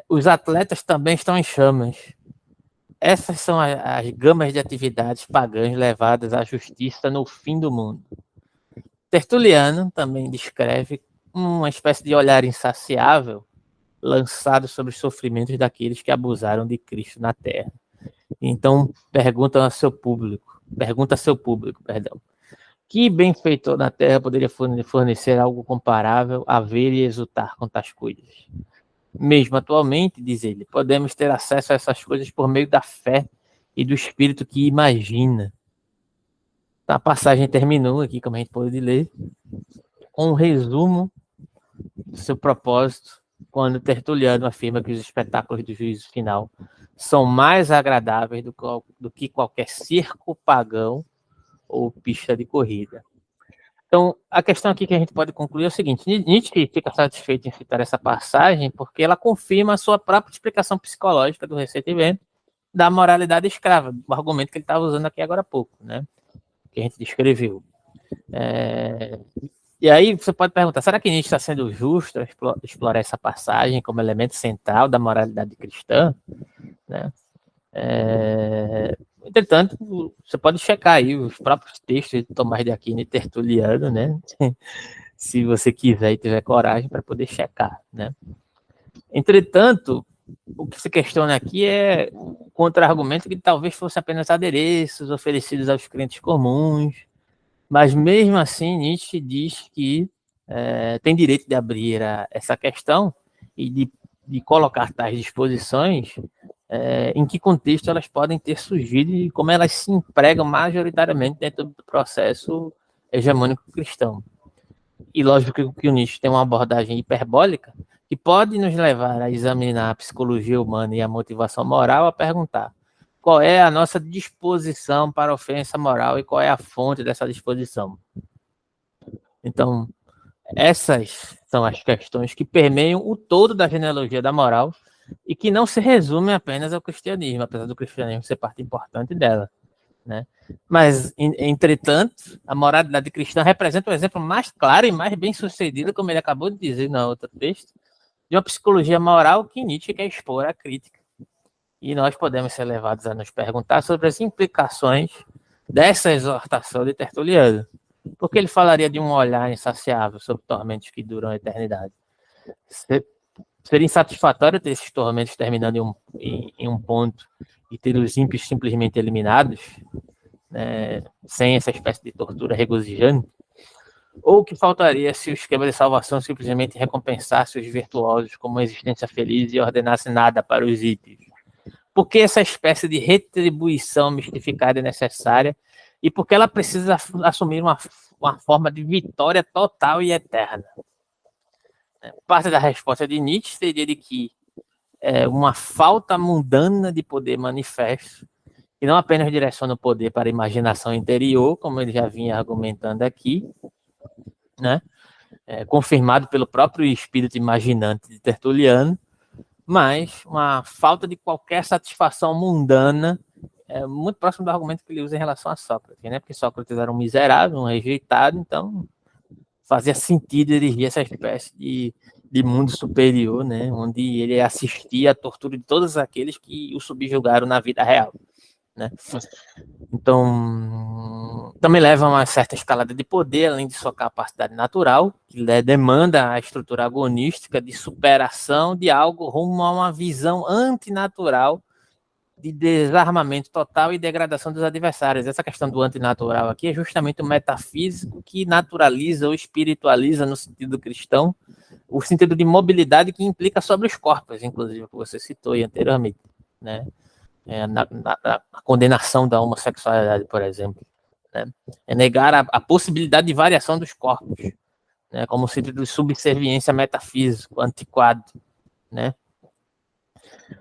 Speaker 1: Os atletas também estão em chamas. Essas são as gamas de atividades pagãs levadas à justiça no fim do mundo. Tertuliano também descreve uma espécie de olhar insaciável lançado sobre os sofrimentos daqueles que abusaram de Cristo na terra. Então, pergunta a seu público, que benfeitor na terra poderia fornecer algo comparável a ver e exultar com tais coisas? Mesmo atualmente, diz ele, podemos ter acesso a essas coisas por meio da fé e do espírito que imagina. A passagem terminou aqui, como a gente pôde ler, com um resumo do seu propósito, quando Tertuliano afirma que os espetáculos do juízo final são mais agradáveis do que qualquer circo pagão ou pista de corrida. Então, a questão aqui que a gente pode concluir é o seguinte: Nietzsche fica satisfeito em citar essa passagem porque ela confirma a sua própria explicação psicológica do ressentimento da moralidade escrava, o argumento que ele estava usando aqui agora há pouco, né? Que a gente descreveu. E aí você pode perguntar, será que Nietzsche está sendo justo ao explorar essa passagem como elemento central da moralidade cristã? Né? Entretanto, você pode checar aí os próprios textos de Tomás de Aquino e Tertuliano, né? Se você quiser e tiver coragem para poder checar, né? Entretanto, o que se questiona aqui é o contra-argumento que talvez fosse apenas adereços oferecidos aos crentes comuns, mas mesmo assim Nietzsche diz que tem direito de abrir essa questão e de colocar tais disposições em que contexto elas podem ter surgido e como elas se empregam majoritariamente dentro do processo hegemônico cristão. E lógico que o Nietzsche tem uma abordagem hiperbólica que pode nos levar a examinar a psicologia humana e a motivação moral, a perguntar qual é a nossa disposição para a ofensa moral e qual é a fonte dessa disposição. Então, essas são as questões que permeiam o todo da genealogia da moral e que não se resumem apenas ao cristianismo, apesar do cristianismo ser parte importante dela, né? Mas, entretanto, a moralidade cristã representa um exemplo mais claro e mais bem-sucedido, como ele acabou de dizer no outro texto, de uma psicologia moral que Nietzsche quer expor à crítica. E nós podemos ser levados a nos perguntar sobre as implicações dessa exortação de Tertuliano. Porque ele falaria de um olhar insaciável sobre tormentos que duram a eternidade. Seria insatisfatório ter esses tormentos terminando em um ponto e ter os ímpios simplesmente eliminados, né, sem essa espécie de tortura regozijante? Ou o que faltaria se o esquema de salvação simplesmente recompensasse os virtuosos com uma existência feliz e ordenasse nada para os ímpios? Por que essa espécie de retribuição mistificada é necessária e por que ela precisa assumir uma forma de vitória total e eterna? Parte da resposta de Nietzsche seria de que uma falta mundana de poder manifesto, que não apenas direciona o poder para a imaginação interior, como ele já vinha argumentando aqui, né? Confirmado pelo próprio espírito imaginante de Tertuliano, mas uma falta de qualquer satisfação mundana, muito próximo do argumento que ele usa em relação a Sócrates, né? Porque Sócrates era um miserável, um rejeitado, então fazia sentido erigir essa espécie de mundo superior, né? Onde ele assistia à tortura de todos aqueles que o subjugaram na vida real, né? Então, também leva a uma certa escalada de poder, além de sua capacidade natural, que demanda a estrutura agonística de superação de algo rumo a uma visão antinatural de desarmamento total e degradação dos adversários. Essa questão do antinatural aqui é justamente o metafísico que naturaliza ou espiritualiza, no sentido cristão, o sentido de mobilidade que implica sobre os corpos, inclusive, que você citou aí anteriormente, né? Na condenação da homossexualidade, por exemplo, né? É negar a possibilidade de variação dos corpos, né? Como sentido de subserviência metafísico, antiquado, né?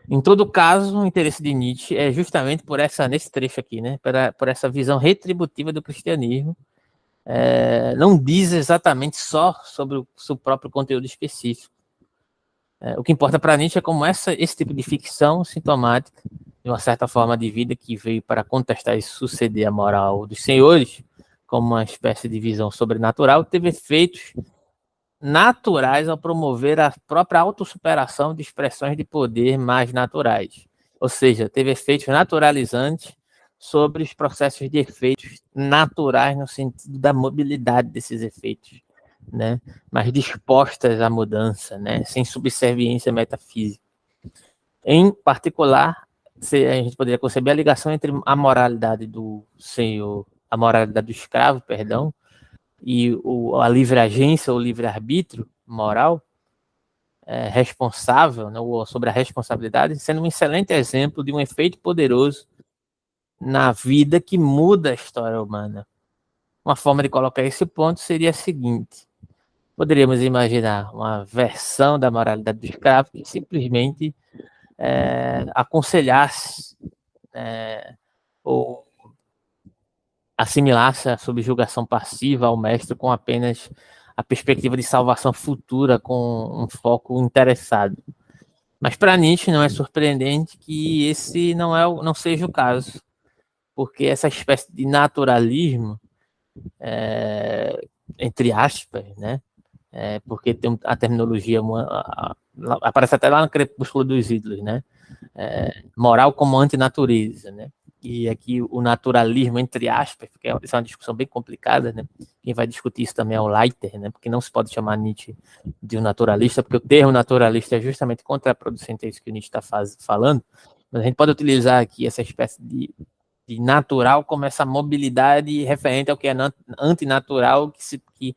Speaker 1: Em todo caso, o interesse de Nietzsche é justamente nesse trecho aqui, né? Por essa visão retributiva do cristianismo. Não diz exatamente só sobre o seu próprio conteúdo específico. O que importa para Nietzsche é como esse tipo de ficção sintomática de uma certa forma de vida que veio para contestar e suceder a moral dos senhores, como uma espécie de visão sobrenatural, teve efeitos naturais ao promover a própria autossuperação de expressões de poder mais naturais. Ou seja, teve efeitos naturalizantes sobre os processos de efeitos naturais no sentido da mobilidade desses efeitos né, mas dispostas à mudança, né, sem subserviência metafísica. Em particular, a gente poderia conceber a ligação entre a moralidade do senhor, a moralidade do escravo, perdão, e a livre agência ou livre arbítrio moral responsável, né, ou sobre a responsabilidade, sendo um excelente exemplo de um efeito poderoso na vida que muda a história humana. Uma forma de colocar esse ponto seria a seguinte: poderíamos imaginar uma versão da moralidade do escravo que simplesmente aconselhasse ou assimilasse a subjugação passiva ao mestre com apenas a perspectiva de salvação futura com um foco interessado. Mas para Nietzsche não é surpreendente que esse não seja o caso, porque essa espécie de naturalismo, entre aspas, né? Porque tem a terminologia, aparece até lá no Crepúsculo dos Ídolos, né? Moral como antinatureza, né? E aqui o naturalismo, entre aspas, porque essa é uma discussão bem complicada, né? Quem vai discutir isso também é o Leiter, né? Porque não se pode chamar Nietzsche de um naturalista, porque o termo naturalista é justamente contraproducente a isso que o Nietzsche está falando. Mas a gente pode utilizar aqui essa espécie de natural como essa mobilidade referente ao que é antinatural, que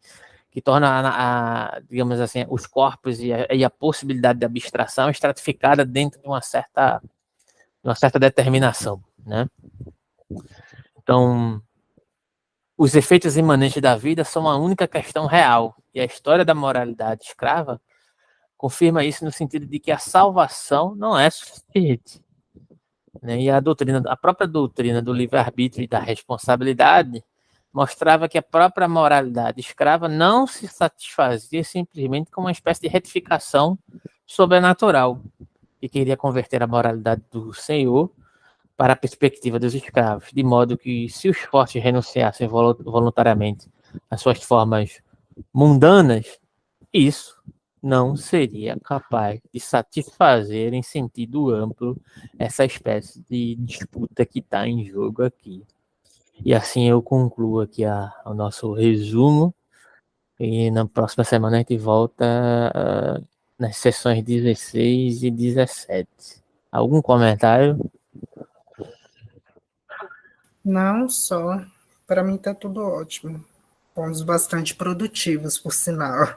Speaker 1: torna, digamos assim, os corpos e a possibilidade de abstração estratificada dentro de uma certa determinação, né? Então, os efeitos imanentes da vida são a única questão real, e a história da moralidade escrava confirma isso no sentido de que a salvação não é suficiente, né? E a própria doutrina do livre-arbítrio e da responsabilidade mostrava que a própria moralidade escrava não se satisfazia simplesmente com uma espécie de retificação sobrenatural, que queria converter a moralidade do senhor para a perspectiva dos escravos, de modo que, se os fortes renunciassem voluntariamente às suas formas mundanas, isso não seria capaz de satisfazer em sentido amplo essa espécie de disputa que está em jogo aqui. E assim eu concluo aqui o nosso resumo, e na próxima semana a gente volta nas sessões 16 e 17. Algum comentário?
Speaker 3: Não só. Para mim está tudo ótimo. Fomos bastante produtivos, por sinal.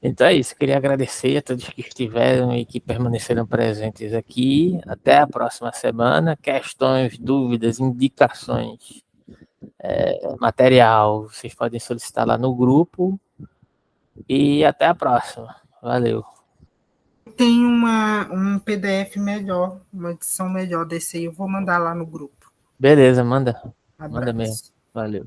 Speaker 1: Então é isso, queria agradecer a todos que estiveram e que permaneceram presentes aqui. Até a próxima semana. Questões, dúvidas, indicações, material, vocês podem solicitar lá no grupo. E até a próxima. Valeu.
Speaker 3: Tem um PDF melhor, uma edição melhor desse aí, eu vou mandar lá no grupo.
Speaker 1: Beleza, manda.
Speaker 3: Abraço.
Speaker 1: Manda mesmo. Valeu.